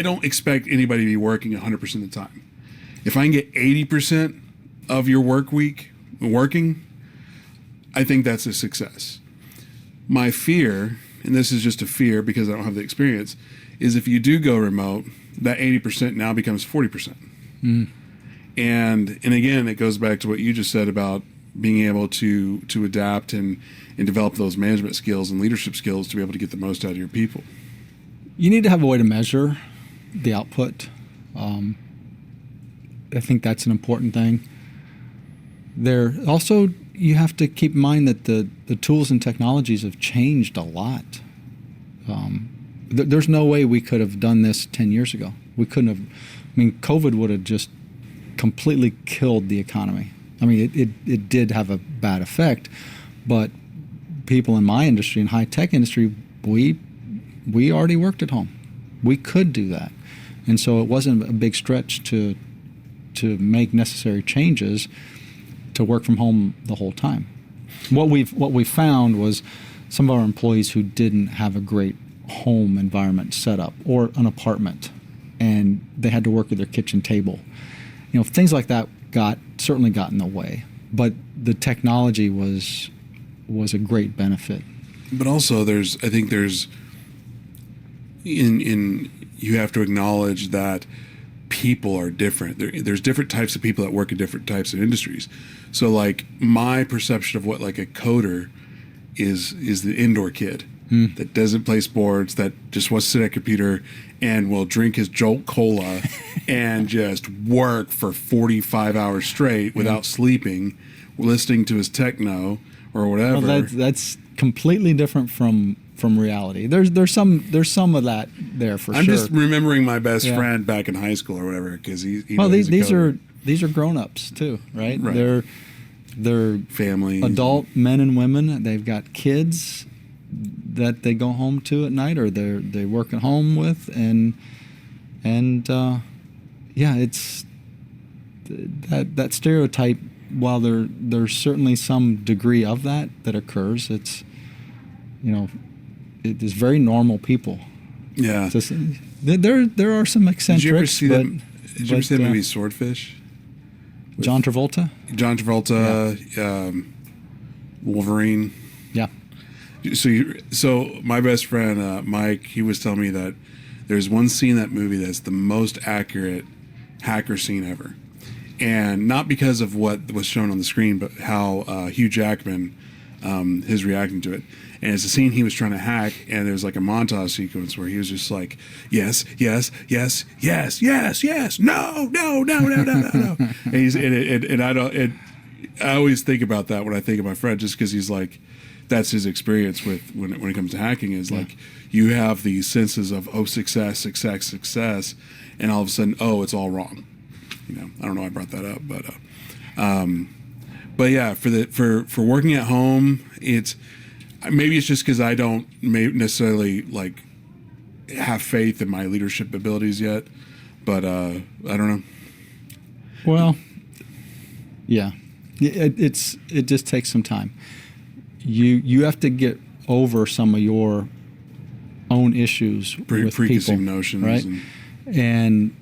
don't expect anybody to be working 100% of the time. If I can get 80% of your work week working, I think that's a success. My fear, and this is just a fear because I don't have the experience, is if you do go remote, that 80% now becomes 40%. Mm. And again, it goes back to what you just said about being able to adapt and develop those management skills and leadership skills to be able to get the most out of your people. You need to have a way to measure the output. I think that's an important thing. There also, you have to keep in mind that the tools and technologies have changed a lot. There's no way we could have done this 10 years ago. We couldn't have. COVID would have just completely killed the economy. It did have a bad effect, but people in my industry, in high tech industry, we already worked at home. We could do that, and so it wasn't a big stretch to make necessary changes to work from home the whole time. What we found was some of our employees who didn't have a great home environment set up or an apartment, and they had to work at their kitchen table. Things like that certainly got in the way, but the technology was a great benefit. But also, I think there's you have to acknowledge that people are different. There's different types of people that work in different types of industries. So, like, my perception of what like a coder is the indoor kid that doesn't play sports, that just wants to sit at a computer and will drink his Jolt Cola and just work for 45 hours straight without sleeping, listening to his techno or whatever. Well, that's completely different from reality. There's some of that there for I'm sure. just remembering my best friend back in high school or whatever, because he's these are grown-ups too, right? Right. They're families, adult men and women. They've got kids that they go home to at night, or they work at home with, and it's that stereotype. While there's certainly some degree of that occurs, it is very normal people. Yeah. There are some eccentrics. Did you ever see that movie Swordfish? John Travolta? John Travolta, Wolverine. Yeah. So my best friend, Mike, he was telling me that there's one scene in that movie that's the most accurate hacker scene ever. And not because of what was shown on the screen, but how Hugh Jackman, his reacting to it. And it's a scene he was trying to hack, and there's like a montage sequence where he was just like, yes, yes, yes, yes, yes, yes, no, no, no, no, no, no, no. And I always think about that when I think of my friend, just because he's like, that's his experience with when it comes to hacking is like, you have these senses of success, success, success, and all of a sudden, it's all wrong. I don't know why I brought that up, but yeah, for working at home, maybe it's just because I don't necessarily like have faith in my leadership abilities yet, but I don't know. Well, yeah, it just takes some time. You have to get over some of your own issues with preconceived people, notions, right? And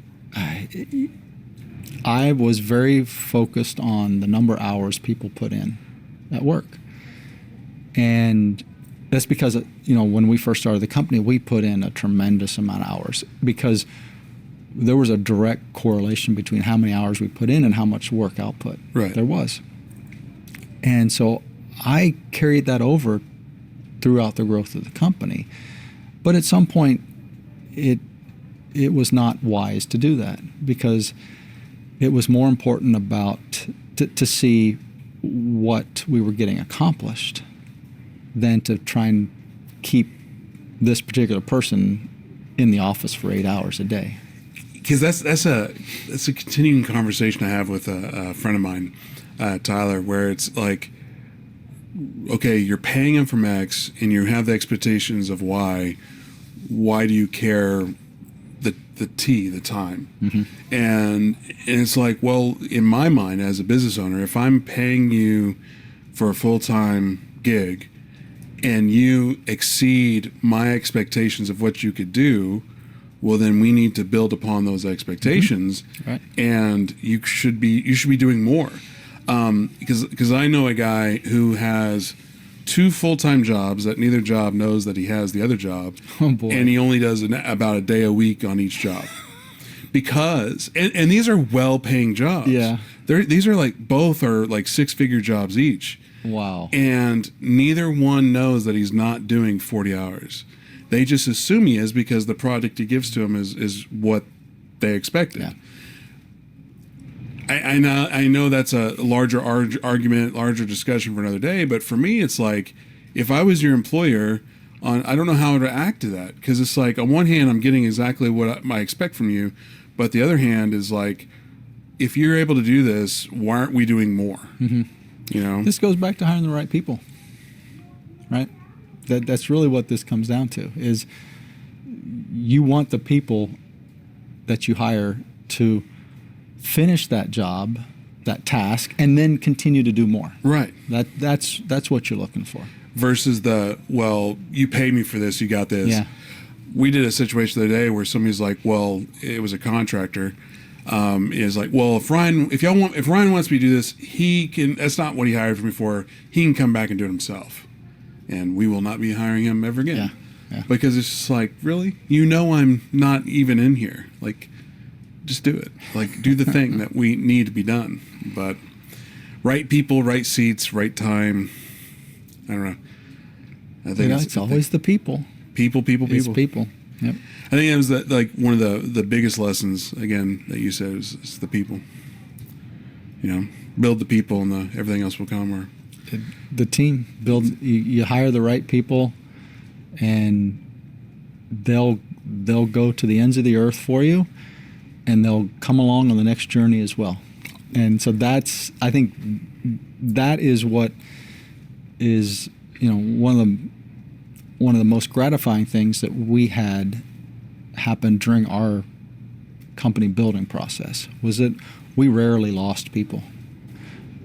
I was very focused on the number of hours people put in at work. And that's because, when we first started the company, we put in a tremendous amount of hours because there was a direct correlation between how many hours we put in and how much work output there was. And so I carried that over throughout the growth of the company. But at some point, it was not wise to do that because it was more important to see what we were getting accomplished than to try and keep this particular person in the office for 8 hours a day. Because that's a continuing conversation I have with a friend of mine, Tyler, where it's like, okay, you're paying him from X and you have the expectations of Y. Why do you care the time? Mm-hmm. And it's like, well, in my mind as a business owner, if I'm paying you for a full-time gig and you exceed my expectations of what you could do, well, then we need to build upon those expectations. Mm-hmm. Right. And you should be doing more. Because I know a guy who has 2 full-time jobs that neither job knows that he has the other job. Oh boy. And he only does about a day a week on each job. Because and these are well-paying jobs. Yeah. These are both are 6-figure jobs each. Wow. And neither one knows that he's not doing 40 hours. They just assume he is because the project he gives to him is what they expected. Yeah. I know that's a larger argument, larger discussion for another day, but for me, it's like, if I was your employer, I don't know how to act to that, because it's like, on one hand, I'm getting exactly what I expect from you, but the other hand is like, if you're able to do this, why aren't we doing more? Mm-hmm. You know? This goes back to hiring the right people, right? That's really what this comes down to, is you want the people that you hire to finish that job, that task, and then continue to do more. Right. That's what you're looking for. Versus well, you paid me for this, you got this. Yeah. We did a situation the other day where somebody's like, well, it was a contractor, is like, well, if Ryan wants me to do this, he can. That's not what he hired me for. He can come back and do it himself, and we will not be hiring him ever again. Yeah. Yeah. Because it's just like, really, I'm not even in here. Like, just do it. Like, do the thing that we need to be done. But right people, right seats, right time. I don't know. I think It's always the people. People. It's people. Yep. I think it was one of the biggest lessons again that you said is the people. Build the people and everything else will come. Or The team build. You hire the right people, and they'll go to the ends of the earth for you, and they'll come along on the next journey as well. And so I think that is what is one of the most gratifying things that we had happen during our company building process was that we rarely lost people,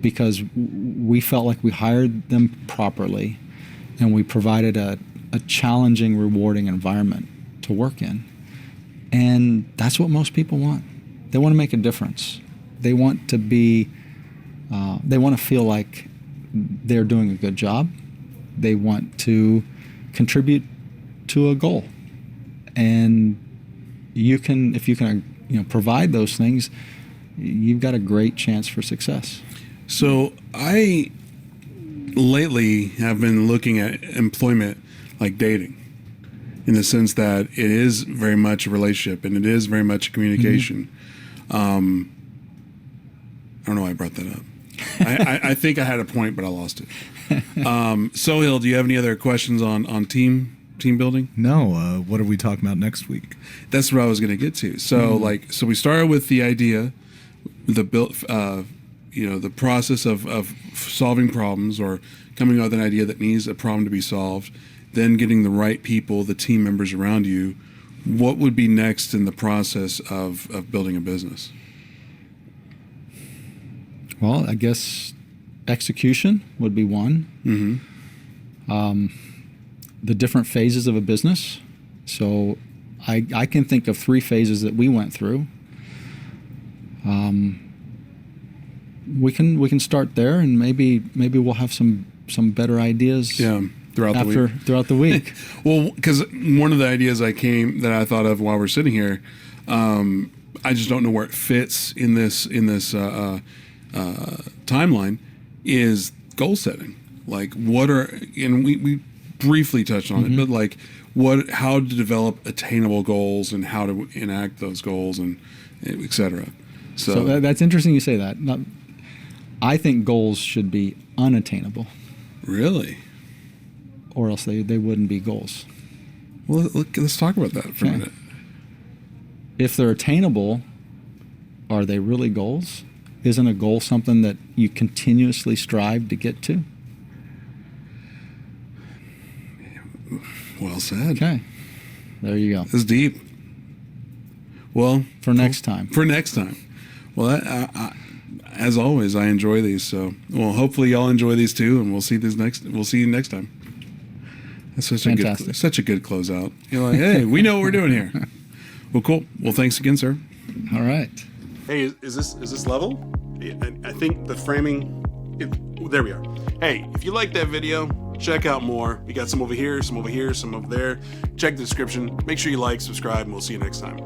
because we felt like we hired them properly, and we provided a challenging, rewarding environment to work in. And that's what most people want. They want to make a difference. They want to feel like they're doing a good job. They want to contribute to a goal. And if you can provide those things, you've got a great chance for success. So I lately have been looking at employment like dating, in the sense that it is very much a relationship and it is very much a communication. I don't know why I brought that up. I think I had a point, but I lost it. Sohail, do you have any other questions on team building? No. What are we talking about next week? That's what I was going to get to. So so we started with the idea, the process of solving problems or coming up with an idea that needs a problem to be solved, then getting the right people, the team members around you. What would be next in the process of building a business? Well, I guess execution would be one. Mm-hmm. The different phases of a business. So I can think of 3 phases that we went through. We can start there, and maybe we'll have some better ideas. Yeah. Throughout the week. Well, because one of the ideas that I thought of while we're sitting here, I just don't know where it fits in this timeline, is goal setting. Like, and we briefly touched on it, but like how to develop attainable goals and how to enact those goals and et cetera. So that's interesting you say that. I think goals should be unattainable. Really? Or else they wouldn't be goals. Well, let's talk about that for a minute. If they're attainable, are they really goals? Isn't a goal something that you continuously strive to get to? Well said. Okay. There you go. That's deep. Well, for next time. Well, as always, I enjoy these. So, hopefully y'all enjoy these too, and we'll see you next time. That's such a good closeout. You're like, hey, we know what we're doing here. Well, cool. Well, thanks again, sir. All right. Hey, is this level? I think the framing. There we are. Hey, if you like that video, check out more. We got some over here, some over there. Check the description. Make sure you like, subscribe, and we'll see you next time.